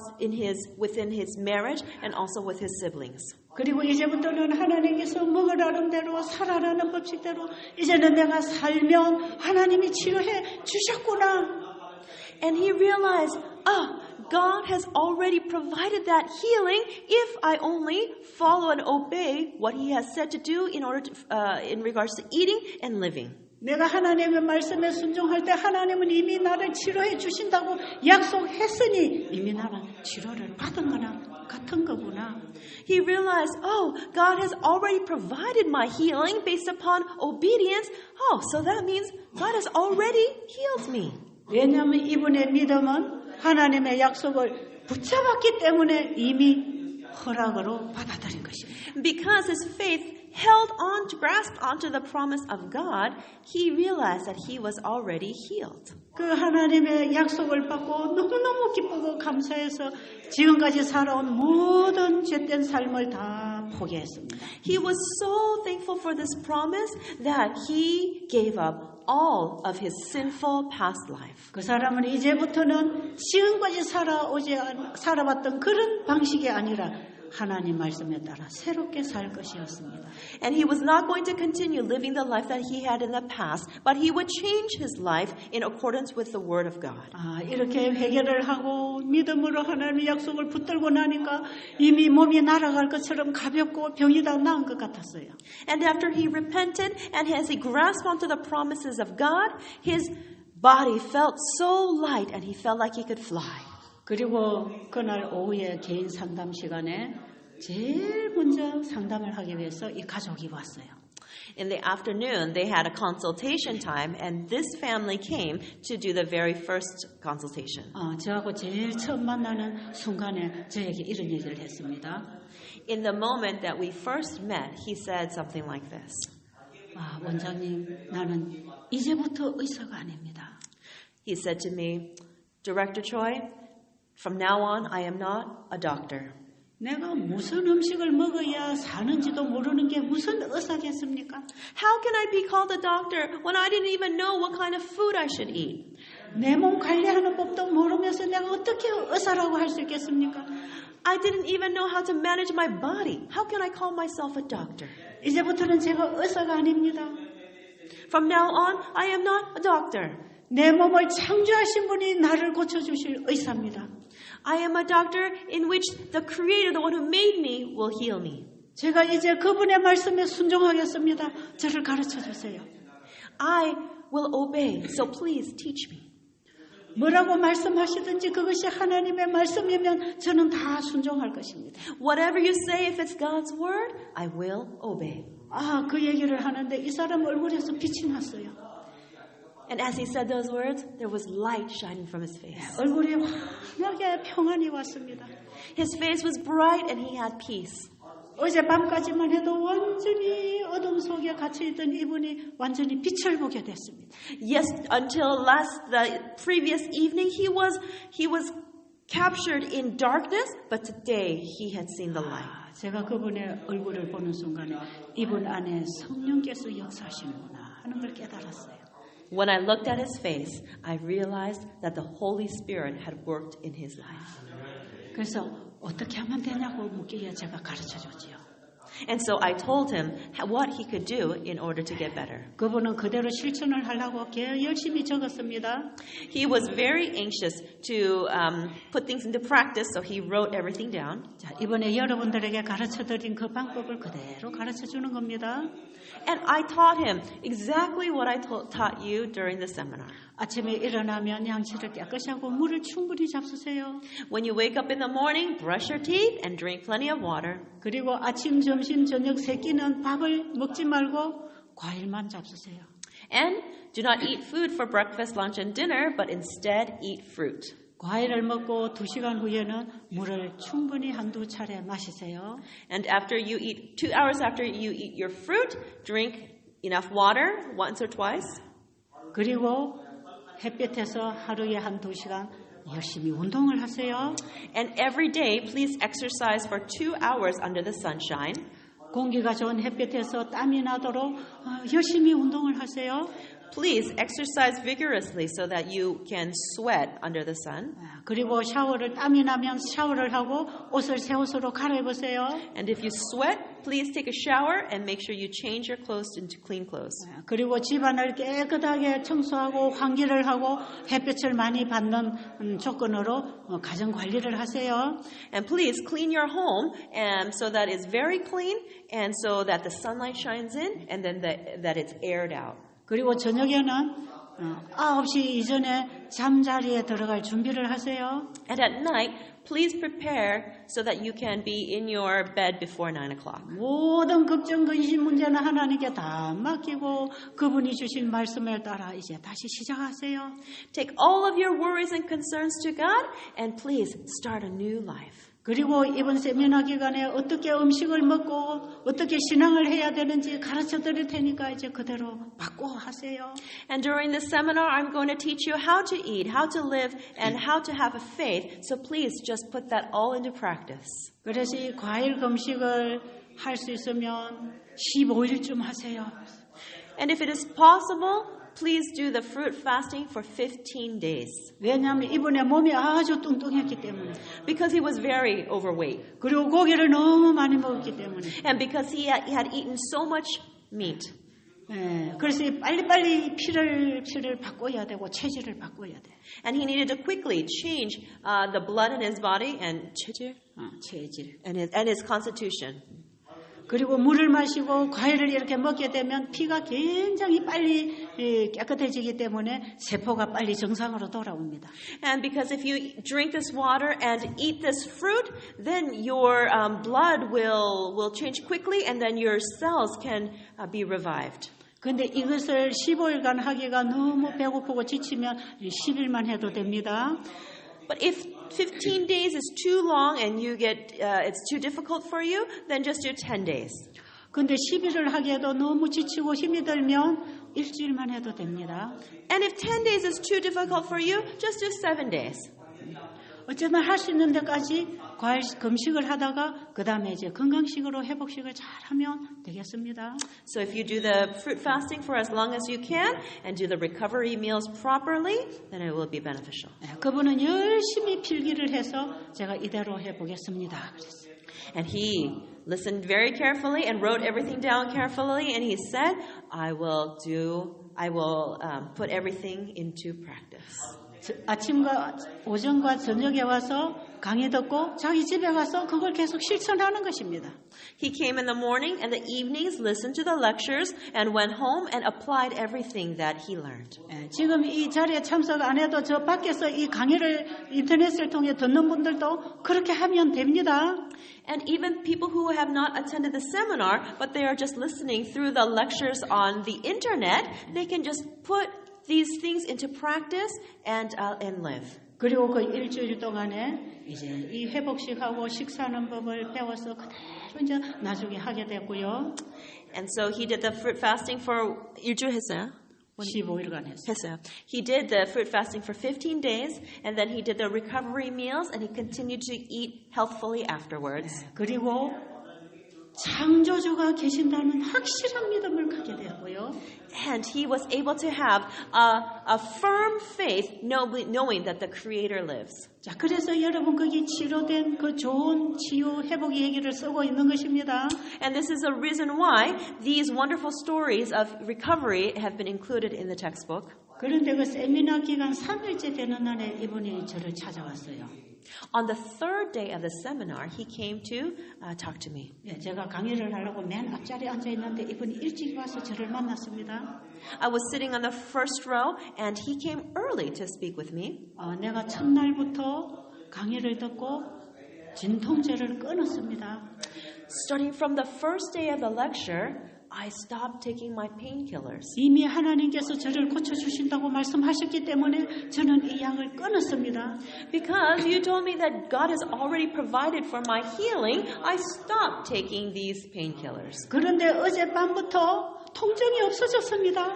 within his marriage and also with his siblings. 그리고 이제부터는 하나님께서 먹으라는 대로 살아라는 법칙대로 이제는 내가 살면 하나님이 치료해 주셨구나. And he realized, God has already provided that healing if I only follow and obey what he has said to do in regards to eating and living. 내가 하나님의 말씀에 순종할 때 하나님은 이미 나를 치료해 주신다고 약속했으니 이미 나는 치료를 받은 거나 같은 거구나. He realized, God has already provided my healing based upon obedience. So that means God has already healed me. 왜냐하면 이분의 믿음은 하나님의 약속을 붙잡았기 때문에 이미 허락으로 받아들인 것입니다. Because his faith grasped onto the promise of God, he realized that he was already healed. 그 하나님의 약속을 받고 너무너무 기쁘고 감사해서 지금까지 살아온 모든 죄된 삶을 다 포기했습니다. He was so thankful for this promise that he gave up all of his sinful past life. 그 사람은 이제부터는 지금까지 살아왔던 그런 방식이 아니라 하나님 말씀에 따라 새롭게 살 것이었습니다. And he was not going to continue living the life that he had in the past, but he would change his life in accordance with the word of God. 이렇게 회개를 하고 믿음으로 하나님의 약속을 붙들고 나니까 이미 몸이 날아갈 것처럼 가볍고 병이 다 나은 것 같았어요. And after he repented and as he grasped onto the promises of God, his body felt so light and he felt like he could fly. 그리고 그날 오후에 개인 상담 시간에 제일 먼저 상담을 하기 위해서 이 가족이 왔어요. In the afternoon, they had a consultation time, and this family came to do the very first consultation. 저하고 제일 처음 만나는 순간에 저에게 이런 얘기를 했습니다. In the moment that we first met, he said something like this. 원장님, 나는 이제부터 의사가 아닙니다. He said to me, Director Choi, from now on, I am not a doctor. 내가 무슨 음식을 먹어야 사는지도 모르는 게 무슨 의사겠습니까? How can I be called a doctor when I didn't even know what kind of food I should eat? 내 몸 관리하는 법도 모르면서 내가 어떻게 의사라고 할 수 있겠습니까? I didn't even know how to manage my body. How can I call myself a doctor? 이제부터는 제가 의사가 아닙니다. From now on, I am not a doctor. 내 몸을 창조하신 분이 나를 고쳐주실 의사입니다. I am a doctor in which the Creator, the one who made me, will heal me. 제가 이제 그분의 말씀에 순종하겠습니다. 저를 가르쳐 주세요. I will obey, so please teach me. 뭐라고 말씀하시든지 그것이 하나님의 말씀이면 저는 다 순종할 것입니다. Whatever you say, if it's God's word, I will obey. 아, 그 얘기를 하는데 이 사람 얼굴에서 빛이 났어요. And as he said those words, there was light shining from his face. 얼굴에 환하게 평안이 왔습니다. His face was bright and he had peace. 어젯밤까지만 해도 완전히 어둠 속에 갇혀있던 이분이 완전히 빛을 보게 됐습니다. Yes, until the previous evening, he was captured in darkness, but today he had seen the light. 제가 그분의 얼굴을 보는 순간에 이분 안에 성령께서 역사하시는구나 하는 걸 깨달았어요. When I looked at his face, I realized that the Holy Spirit had worked in his life. 그래서 어떻게 하면 되냐고 묻기에 제가 가르쳐 줬지요. And so I told him what he could do in order to get better. 그분은 그대로 실천을 하려고 열심히 적었습니다. He was very anxious to put things into practice, so he wrote everything down. 자, 이번에 여러분들에게 가르쳐 드린 그 방법을 그대로 가르쳐 주는 겁니다. And I taught him exactly what I taught you during the seminar. 아침에 일어나면 양치를 깨끗이 하고 물을 충분히 잡수세요. When you wake up in the morning, brush your teeth and drink plenty of water. 그리고 아침, 점심, 저녁 세 끼는 밥을 먹지 말고 과일만 잡수세요. And do not eat food for breakfast, lunch, and dinner, but instead eat fruit. 과일을 먹고 2시간 후에는 물을 충분히 한두 차례 마시세요. And after you eat, 2 hours after you eat your fruit, drink enough water once or twice. 그리고 햇볕에서 하루에 한 2시간 열심히 운동을 하세요. And every day, please exercise for 2 hours under the sunshine. 공기가 좋은 햇볕에서 땀이 나도록 열심히 운동을 하세요. Please exercise vigorously so that you can sweat under the sun. 그리고 샤워를 땀이 나면 샤워를 하고 옷을 새 옷으로 갈아입으세요. And if you sweat, please take a shower and make sure you change your clothes into clean clothes. 그리고 집안을 깨끗하게 청소하고 환기를 하고 햇볕을 많이 받는 조건으로 가정 관리를 하세요. And please clean your home so that it's very clean and so that the sunlight shines in and then that it's aired out. 그리고 저녁에는 9시 이전에 잠자리에 들어갈 준비를 하세요. And at night, please prepare so that you can be in your bed before 9 o'clock. 모든 걱정, 근심 문제는 하나님께 다 맡기고 그분이 주신 말씀에 따라 이제 다시 시작하세요. Take all of your worries and concerns to God and please start a new life. 그리고 이번 세미나 기간에 어떻게 음식을 먹고 어떻게 신앙을 해야 되는지 가르쳐 드릴 테니까 이제 그대로 받고 하세요. And during this seminar, I'm going to teach you how to eat, how to live, and how to have a faith. So please just put that all into practice. 그래서 이 과일 금식을 할 수 있으면 15일쯤 하세요. And if it is possible, please do the fruit fasting for 15 days. 왜냐하면 이분의 몸이 아주 뚱뚱했기 때문에. Because he was very overweight. 그리고 고기를 너무 많이 먹었기 때문에. And because he had eaten so much meat. 그래서 빨리빨리 피를 바꿔야 되고 체질을 바꿔야 돼. And he needed to quickly change the blood in his body and 체질. and his constitution. 그리고 물을 마시고 과일을 이렇게 먹게 되면 피가 굉장히 빨리 깨끗해지기 때문에 세포가 빨리 정상으로 돌아옵니다. And because if you drink this water and eat this fruit, then your blood will change quickly and then your cells can be revived. 근데 이것을 15일간 하기가 너무 배고프고 지치면 10일만 해도 됩니다. But if 15 days is too long and you get it's too difficult for you, then just do 10 days. 근데 10일을 하기에도 너무 지치고 힘이 들면 일주일만 해도 됩니다. And if 10 days is too difficult for you, just do 7 days. 어쩌면 할 수 있는 데까지 과일 금식을 하다가 그 다음에 이제 건강식으로 회복식을 잘하면 되겠습니다. So if you do the fruit fasting for as long as you can and do the recovery meals properly, then it will be beneficial. 그분은 열심히 필기를 해서 제가 이대로 해보겠습니다. 그랬어요. And he listened very carefully and wrote everything down carefully, and he said, I will put everything into practice. 아침과 오전과 저녁에 와서 강의 듣고 자기 집에 가서 그걸 계속 실천하는 것입니다. He came in the morning and the evenings, listened to the lectures, and went home and applied everything that he learned. 지금 이 자리에 참석 안 해도 저 밖에서 이 강의를 인터넷을 통해 듣는 분들도 그렇게 하면 됩니다. And even people who have not attended the seminar, but they are just listening through the lectures on the internet, they can just put these things into practice and live. 그리고 그 일주일 동안에 이제 이 회복식하고 식사하는 법을 배워서 그대로 이제 나중에 하게 됐고요. And so he did the fruit fasting for 일주 했어요? 15일간 했어요. 했어요. He did the fruit fasting for 15 days, and then he did the recovery meals, and he continued to eat healthfully afterwards. 그리고 창조주가 계신다는 확실한 믿음을 갖게 되었고요. And he was able to have a firm faith knowing that the Creator lives. 자, 그래서 여러분 거기 치료된 그 좋은 치유 회복 얘기를 쓰고 있는 것입니다. And this is a reason why these wonderful stories of recovery have been included in the textbook. 그런데 그 세미나 기간 3일째 되는 날에 이분이 저를 찾아왔어요. On the third day of the seminar, he came to talk to me. 예, 제가 강의를 하려고 맨 앞자리에 앉아 있는데 이분이 일찍 와서 저를 만났습니다. I was sitting on the first row, and he came early to speak with me. 내가 첫날부터 강의를 듣고 진통제를 끊었습니다. Starting from the first day of the lecture, I stopped taking my painkillers. 이미 하나님께서 저를 고쳐주신다고 말씀하셨기 때문에 저는 이 약을 끊었습니다. Because you told me that God has already provided for my healing, I stopped taking these painkillers. 그런데 어젯밤부터 통증이 없어졌습니다.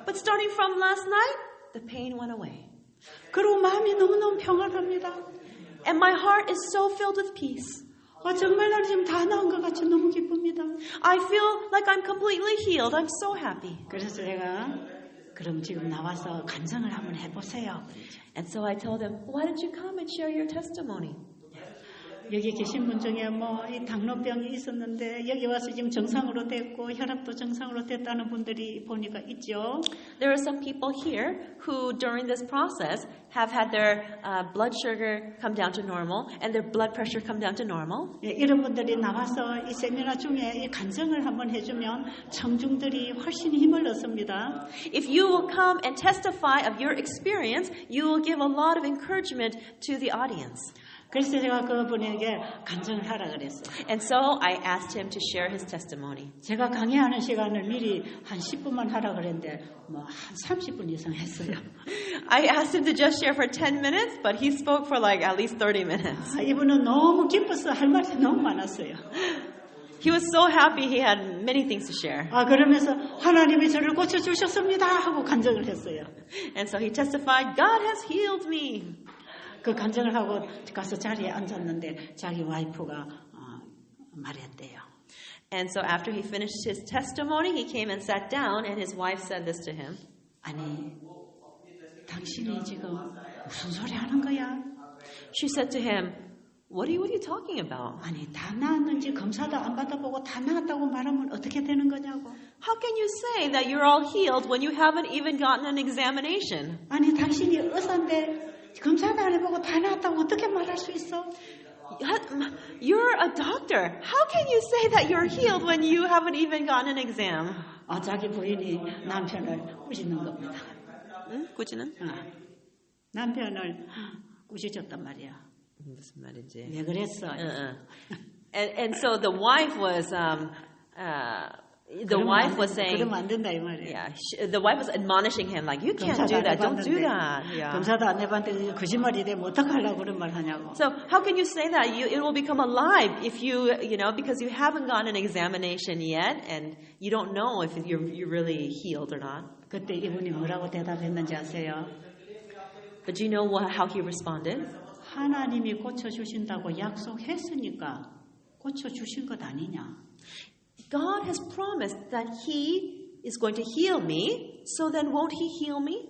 But starting from last night, the pain went away. 그리고 마음이 너무너무 평안합니다. And my heart is so filled with peace. 정말 나는 지금 다 나은 것 같이 너무 기쁩니다. I feel like I'm completely healed. I'm so happy. 그래서 제가 그럼 지금 나와서 간증을 한번 해보세요. And so I told him, why don't you come and share your testimony? 여기 계신 분 중에 이 당뇨병이 있었는데 여기 와서 지금 정상으로 됐고 혈압도 정상으로 됐다는 분들이 보니까 있죠. There are some people here who during this process have had their blood sugar come down to normal and their blood pressure come down to normal. 예, 이런 분들이 나와서 이 세미나 중에 이 간증을 한번 해주면 청중들이 훨씬 힘을 얻습니다. If you will come and testify of your experience, you will give a lot of encouragement to the audience. 그래서 제가 그분에게 간증을 하라 그랬어요. And so I asked him to share his testimony. 제가 강의하는 시간을 미리 한 10분만 하라 그랬는데 한 30분 이상 했어요. I asked him to just share for 10 minutes, but he spoke for like at least 30 minutes. 이분은 너무 기뻐서 할 말이 너무 많았어요. He was so happy he had many things to share. 그러면서 하나님이 저를 고쳐주셨습니다 하고 간증을 했어요. And so he testified, God has healed me. 그 간증을 하고 가서 자리에 앉았는데 자기 와이프가 말했대요. And so after he finished his testimony, he came and sat down, and his wife said this to him. 아니, 당신이 지금 무슨 소리 하는 거야? She said to him, What are you talking about? 아니, 다 나았는지 검사도 안 받아보고 다 나았다고 말하면 어떻게 되는 거냐고. How can you say that you're all healed when you haven't even gotten an examination? 아니, 당신이 의사인데 검사도 안 해보고 다 나았다고 어떻게 말할 수 있어? You're a doctor. How can you say that you're healed when you haven't even gotten an exam? 자기 부인이 남편을 꾸짖는 겁니다. 꾸짖는? 남편을 꾸짖었단 말이야. 무슨 말인지. 왜 그랬어? And so the wife was saying, 그러면 안 된다 이 말이야. yeah, the wife was admonishing him like, you can't do that, don't do that. Yeah. 검사도 안 해봤는데 거짓말이 되면 어떡하려고 그런 말 하냐고. So how can you say that? It will become alive if you because you haven't gotten an examination yet and you don't know if you're really healed or not. 그때 이분이 뭐라고 대답했는지 아세요? But do you know how he responded? 하나님이 고쳐주신다고 약속했으니까 고쳐주신 것 아니냐? God has promised that He is going to heal me, so then won't He heal me?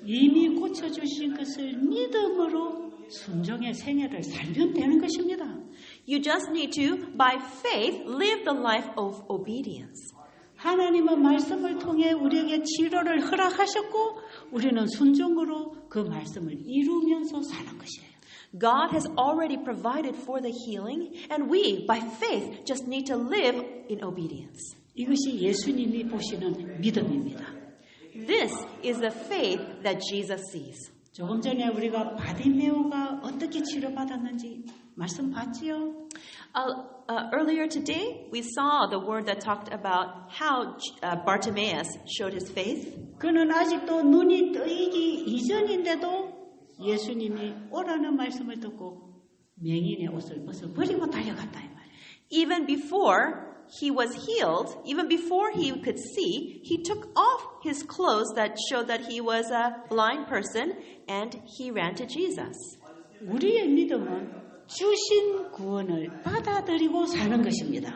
이미 고쳐주신 것을 믿음으로 순종의 생애를 살면 되는 것입니다. You just need to, by faith, live the life of obedience. 하나님은 말씀을 통해 우리에게 치료를 허락하셨고 우리는 순종으로 그 말씀을 이루면서 사는 것이에요. God has already provided for the healing, and we, by faith, just need to live in obedience. 이것이 예수님이 보시는 믿음입니다. This is the faith that Jesus sees. 조금 전에 우리가 바디메오가 어떻게 치료받았는지 말씀 봤지요? Earlier today, we saw the word that talked about how Bartimaeus showed his faith. 그는 아직도 눈이 뜨이기 이전인데도 예수님이 오라는 말씀을 듣고 맹인의 옷을 벗어버리고 달려갔다 이 말이에요. Even before he was healed, even before he could see, he took off his clothes that showed that he was a blind person, and he ran to Jesus. 우리의 믿음은 주신 구원을 받아들이고 사는 것입니다.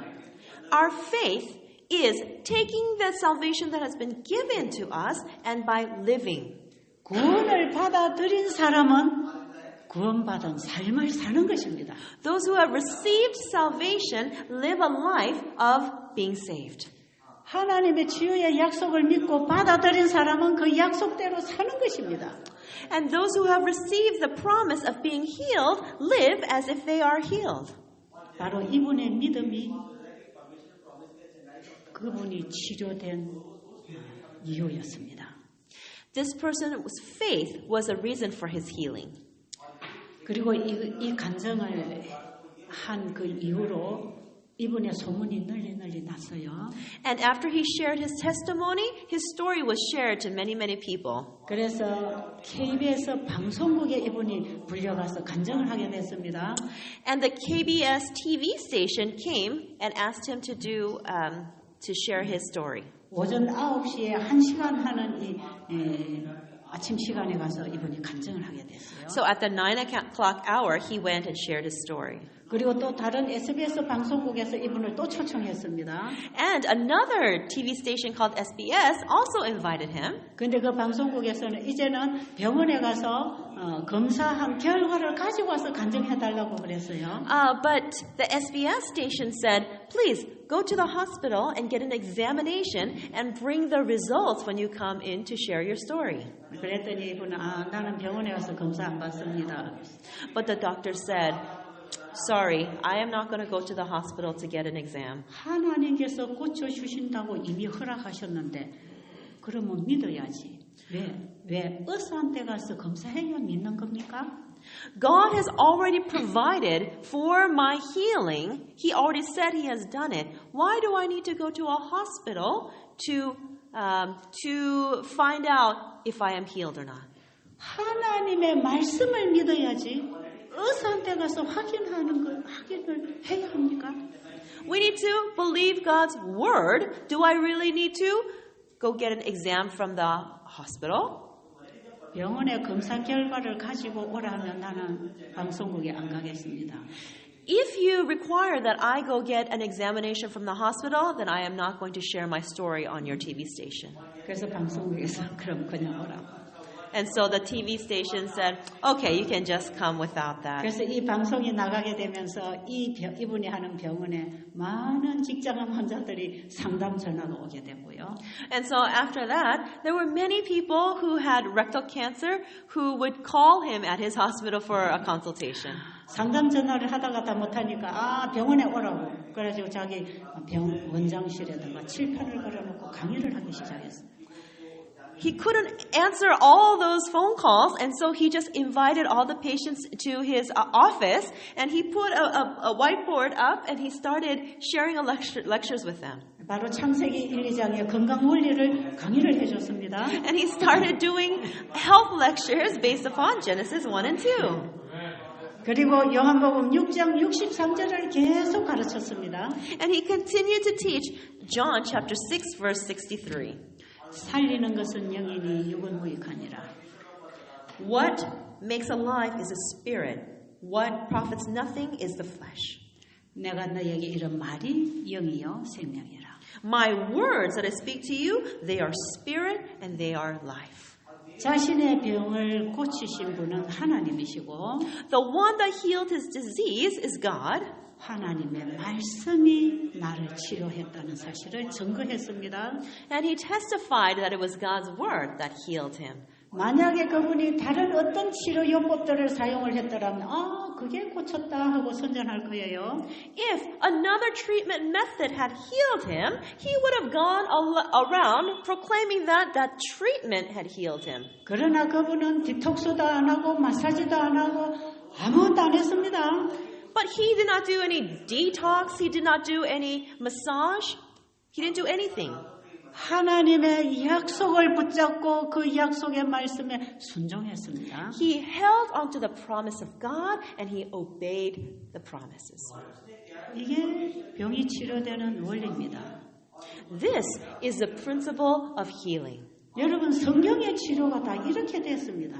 Our faith is taking the salvation that has been given to us and by living. 구원을 받아들인 사람은 구원받은 삶을 사는 것입니다. Those who have received salvation live a life of being saved. 하나님의 치유의 약속을 믿고 받아들인 사람은 그 약속대로 사는 것입니다. And those who have received the promise of being healed live as if they are healed. 바로 이분의 믿음이 그분이 치료된 이유였습니다. This person's faith was a reason for his healing. 그리고 이 간증을 한 그 이후로 이분의 소문이 널리 났어요. And after he shared his testimony, his story was shared to many, many people. 그래서 KBS 방송국에 이분이 불려가서 간증을 하게 됐습니다. And the KBS TV station came and asked him to share his story. 오전 9시에 1시간 하는 이 아침 시간에 가서 이분이 간증을 하게 됐어요. So at the 9 o'clock hour, he went and shared his story. 그리고 또 다른 SBS 방송국에서 이분을 또 초청했습니다. And another TV station called SBS also invited him. 근데 그 방송국에서는 이제는 병원에 가서 검사한 결과를 가지고 와서 간증해달라고 그랬어요. But the SBS station said, please go to the hospital and get an examination and bring the results when you come in to share your story. 그랬더니 이분은 나는 병원에 가서 검사 안 받습니다. But the doctor said, sorry, I am not going to go to the hospital to get an exam. 하나님께서 고쳐주신다고 이미 허락하셨는데 그러면 믿어야지. 왜 의사한테 가서 검사해야 믿는 겁니까? God has already provided for my healing. He already said He has done it. Why do I need to go to a hospital to find out if I am healed or not? 하나님의 말씀을 믿어야지. 의사한테 가서 확인을 해야 합니까? We need to believe God's word. Do I really need to go get an exam from the hospital? 병원에 검사 결과를 가지고 오라면 나는 방송국에 안 가겠습니다. If you require that I go get an examination from the hospital, then I am not going to share my story on your TV station. 그래서 방송국에서 그럼 그냥 오라고. And so the TV station said, okay, you can just come without that. 그래서 이 방송이 나가게 되면서 이분이 하는 병원에 많은 직장암 환자들이 상담 전화가 오게 되고요. And so after that, there were many people who had rectal cancer who would call him at his hospital for a consultation. 상담 전화를 하다가 다 못하니까 병원에 오라고. 그래가지고 자기 병원 원장실에다가 칠판을 걸어놓고 강의를 하기 시작했어요. He couldn't answer all those phone calls, and so he just invited all the patients to his office, and he put a whiteboard up, and he started sharing lectures with them. 바로 창세기 1, 2장의 건강 원리를 강의를 해줬습니다. And he started doing health lectures based upon Genesis 1 and 2. 그리고 요한복음 6장 63절을 계속 가르쳤습니다. And he continued to teach John chapter 6, verse 63. 살리는 것은 영이니 육은 무익하니라. What makes alive is the spirit. What profits nothing is the flesh. 내가 너에게 이런 말이 영이요 생명이라. My words that I speak to you, they are spirit and they are life. 자신의 병을 고치신 분은 하나님이시고 The one that healed his disease is God. 하나님의 말씀이 나를 치료했다는 사실을 증거했습니다. And he testified that it was God's word that healed him. 만약에 그분이 다른 어떤 치료 요법들을 사용을 했더라면 그게 고쳤다 하고 선전할 거예요. If another treatment method had healed him, he would have gone around proclaiming that that treatment had healed him. 그러나 그분은 디톡스도 안 하고 마사지도 안 하고 아무것도 안 했습니다. But he did not do any detox. He did not do any massage. He didn't do anything. 하나님의 약속을 붙잡고 그 약속의 말씀에 순종했습니다. He held onto the promise of God and he obeyed the promises. 이게 병이 치료되는 원리입니다. This is the principle of healing. 여러분 성경의 치료가 다 이렇게 됐습니다.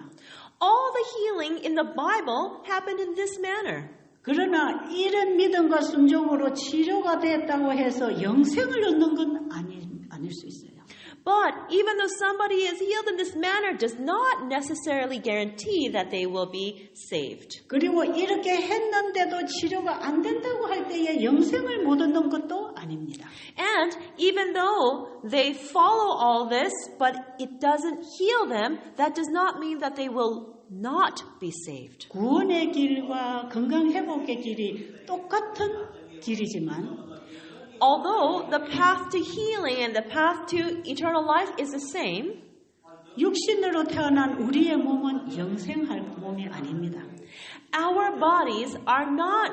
All the healing in the Bible happened in this manner. 그러나 이런 믿음과 순종으로 치료가 됐다고 해서 영생을 얻는 건 아닐 수 있어요. But even though somebody is healed in this manner does not necessarily guarantee that they will be saved. 그리고 이렇게 했는데도 치료가 안 된다고 할 때에 영생을 못 얻는 것도 아닙니다. And even though they follow all this, but it doesn't heal them, that does not mean that they will not be saved. 구원의 길과 건강 회복의 길이 똑같은 길이지만 Although the path to healing and the path to eternal life is the same, 육신으로 태어난 우리의 몸은 영생할 몸이 아닙니다. our bodies are not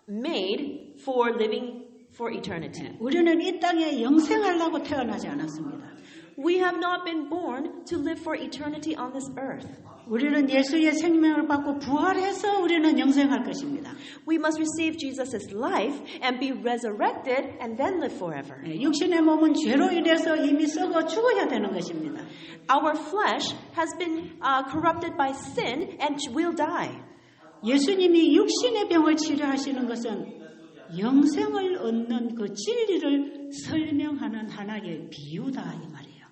made for living for eternity. 우리는 이 땅에 영생하려고 태어나지 않았습니다. We have not been born to live for eternity on this earth. 우리는 예수의 생명을 받고 부활해서 우리는 영생할 것입니다. We must receive Jesus' life and be resurrected and then live forever. 육신의 몸은 죄로 인해서 이미 썩어 죽어야 되는 것입니다. Our flesh has been corrupted by sin and will die. 예수님이 육신의 병을 치료하시는 것은 영생을 얻는 그 진리를 설명하는 하나의 비유다 이 말이에요.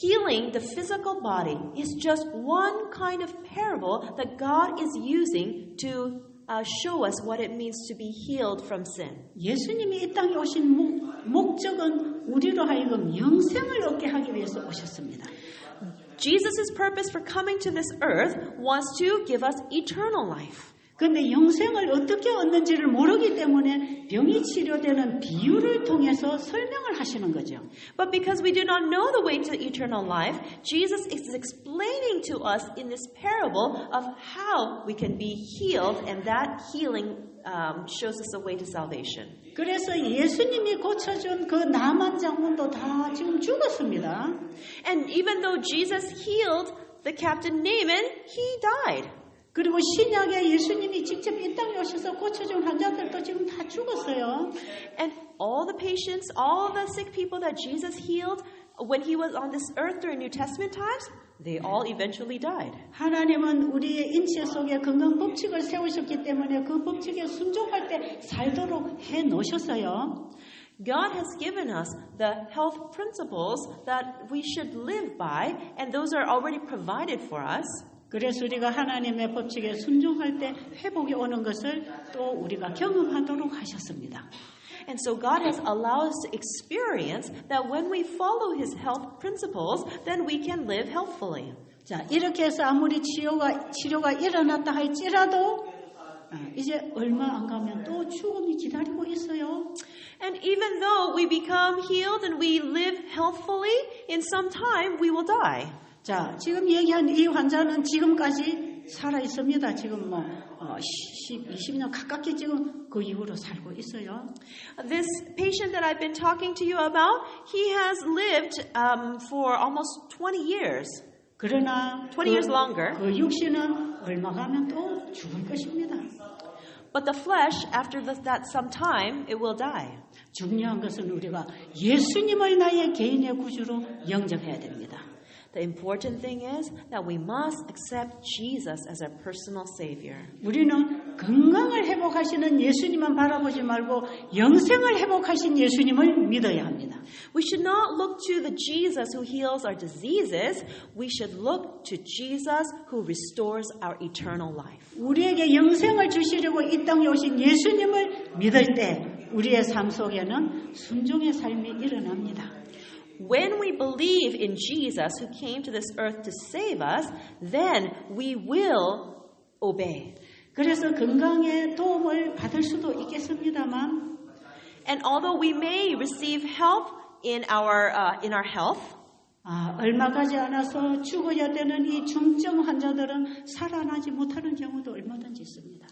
Healing the physical body is just one kind of parable that God is using to show us what it means to be healed from sin. 예수님이 이 땅에 오신 목적은 우리로 하여금 영생을 얻게 하기 위해서 오셨습니다. Jesus' purpose for coming to this earth was to give us eternal life. 그런데 영생을 어떻게 얻는지를 모르기 때문에 병이 치료되는 비유를 통해서 설명을 하시는 거죠. But because we do not know the way to eternal life, Jesus is explaining to us in this parable of how we can be healed, and that healing shows us the way to salvation. 그래서 예수님이 고쳐준 그 나만 장군도 다 지금 죽었습니다. And even though Jesus healed the captain Naaman, he died. 그리고 신약에 예수님이 직접 이 땅에 오셔서 고쳐준 환자들도 지금 다 죽었어요. And all the patients, all the sick people that Jesus healed when he was on this earth during New Testament times, they all eventually died. 하나님은 우리의 인체 속에 건강 법칙을 세우셨기 때문에 그 법칙에 순종할 때 살도록 해 놓으셨어요. God has given us the health principles that we should live by, and those are already provided for us. 그래서 우리가 하나님의 법칙에 순종할 때 회복이 오는 것을 또 우리가 경험하도록 하셨습니다. And so God has allowed us to experience that when we follow His health principles, then we can live healthfully. 자, 이렇게 해서 아무리 치료가 일어났다 할지라도 이제 얼마 안 가면 또 죽음이 기다리고 있어요. And even though we become healed and we live healthfully, in some time we will die. 자, 지금 얘기한 이 환자는 지금까지 살아 있습니다. 지금 20년 가깝게 지금 그 이후로 살고 있어요. This patient that I've been talking to you about, he has lived for almost 20 years. 그러나 20 years longer. 그 육신은 얼마 가면 또 죽을 것입니다. But the flesh, after that some time, it will die. 중요한 것은 우리가 예수님을 나의 개인의 구주로 영접해야 됩니다. The important thing is that we must accept Jesus as our personal Savior. 우리는 건강을 회복하시는 예수님만 바라보지 말고 영생을 회복하신 예수님을 믿어야 합니다. We should not look to the Jesus who heals our diseases. We should look to Jesus who restores our eternal life. 우리에게 영생을 주시려고 이 땅에 오신 예수님을 믿을 때 우리의 삶 속에는 순종의 삶이 일어납니다. When we believe in Jesus who came to this earth to save us, then we will obey. 그래서 건강에 도움을 받을 수도 있겠습니다만 And although we may receive help in our health, 얼마 가지 않아서 죽어야 되는 이 중증 환자들은 살아나지 못하는 경우도 얼마든지 있습니다.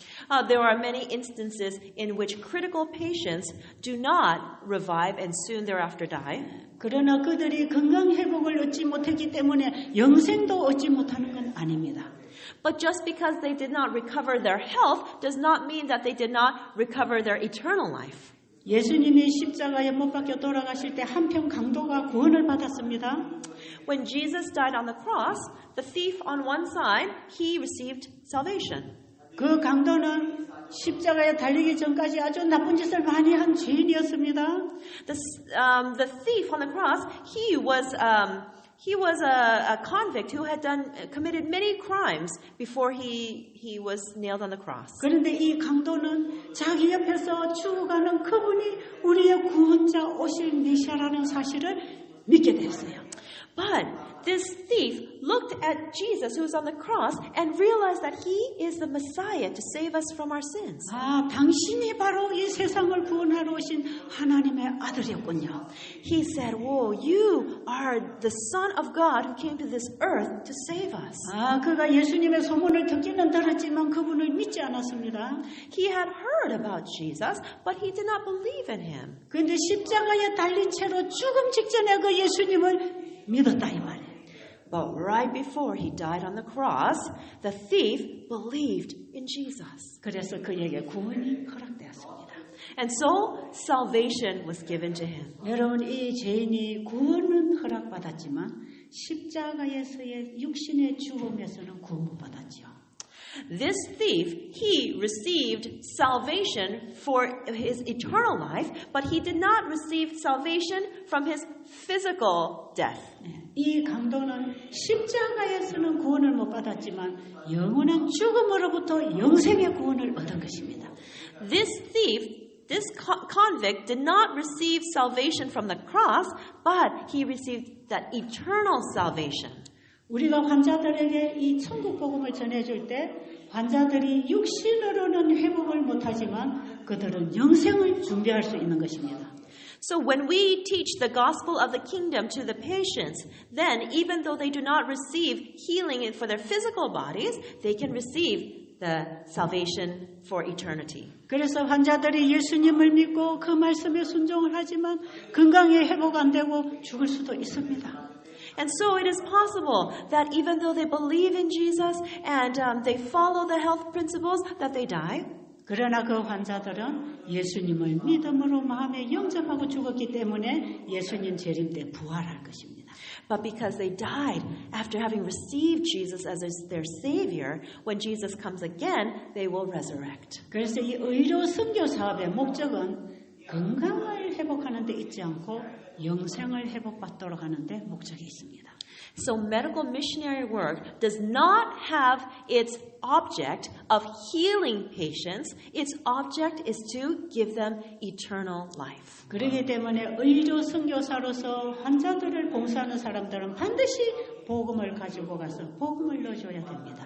there are many instances in which critical patients do not revive and soon thereafter die. 그러나 그들이 건강 회복을 얻지 못했기 때문에 영생도 얻지 못하는 건 아닙니다. But just because they did not recover their health does not mean that they did not recover their eternal life. 예수님이 십자가에 못 박혀 돌아가실 때 한편 강도가 구원을 받았습니다. When Jesus died on the cross, the thief on one side, he received salvation. 그 강도는 십자가에 달리기 전까지 아주 나쁜 짓을 많이 한 죄인이었습니다. The thief on the cross, he was a convict who had committed many crimes before he was nailed on the cross. 그런데 이 강도는 자기 옆에서 죽어가는 그분이 우리의 구원자 오실 메시아라는 사실을 믿게 됐어요. But this thief looked at Jesus who was on the cross and realized that he is the Messiah to save us from our sins. 당신이 바로 이 세상을 구원하러 오신 하나님의 아들이었군요. He said, "Whoa, you are the Son of God who came to this earth to save us." 그가 예수님의 소문을 듣기는 들었지만 그분을 믿지 않았습니다. He had heard about Jesus, but he did not believe in him. 그런데 십자가에 달린 채로 죽음 직전에 그 예수님을 믿었다 이 말이에요. But right before he died on the cross, the thief believed in Jesus. 그래서 그에게 구원이 허락되었습니다. And so salvation was given to him. 여러분, 이 죄인이 구원은 허락받았지만 십자가에서의 육신의 죽음에서는 구원 못 받았죠. This thief, he received salvation for his eternal life, but he did not receive salvation from his physical death. 이 강도는 십자가에서는 구원을 못 받았지만 영원한 죽음으로부터 영생의 구원을 얻은 것입니다. This thief, this convict did not receive salvation from the cross, but he received that eternal salvation. 우리가 환자들에게 이 천국 복음을 전해줄 때 환자들이 육신으로는 회복을 못하지만 그들은 영생을 준비할 수 있는 것입니다. So when we teach the gospel of the kingdom to the patients, then even though they do not receive healing for their physical bodies, they can receive the salvation for eternity. 그래서 환자들이 예수님을 믿고 그 말씀에 순종을 하지만 건강에 회복 안 되고 죽을 수도 있습니다. And so it is possible that even though they believe in Jesus and they follow the health principles, that they die. 그러나 그 환자들은 예수님을 믿음으로 마음에 영접하고 죽었기 때문에 예수님 재림 때 부활할 것입니다. But because they died after having received Jesus as their Savior, when Jesus comes again, they will resurrect. 그래서 이 의료 선교 사업의 목적은 건강을 회복하는 데 있지 않고 영생을 회복받도록 하는 데 목적이 있습니다. So medical missionary work does not have its object of healing patients. Its object is to give them eternal life. 그렇기 때문에 의료 선교사로서 환자들을 봉사하는 사람들은 반드시 복음을 가지고 가서 복음을 넣어줘야 됩니다.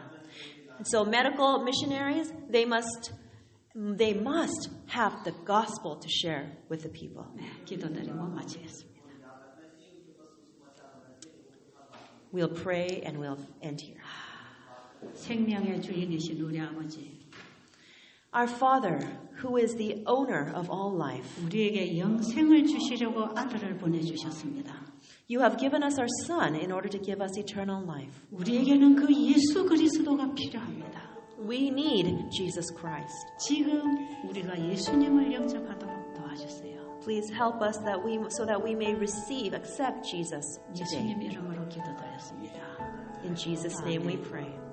So medical missionaries, they must have the gospel to share with the people. 기도드리고 마치겠습니다. We'll pray and we'll end here. 생명의 주인이신 우리 아버지, Our Father, who is the owner of all life, 우리에게 영생을 주시려고 아들을 보내주셨습니다. you have given us our Son in order to give us eternal life. 우리에게는 그 예수 그리스도가 필요합니다. We need Jesus Christ. 지금 우리가 예수님을 영접하도록 도와주세요. Please help us so that we may accept Jesus today. 예수님 이름으로 기도드렸습니다. In Jesus' name we pray.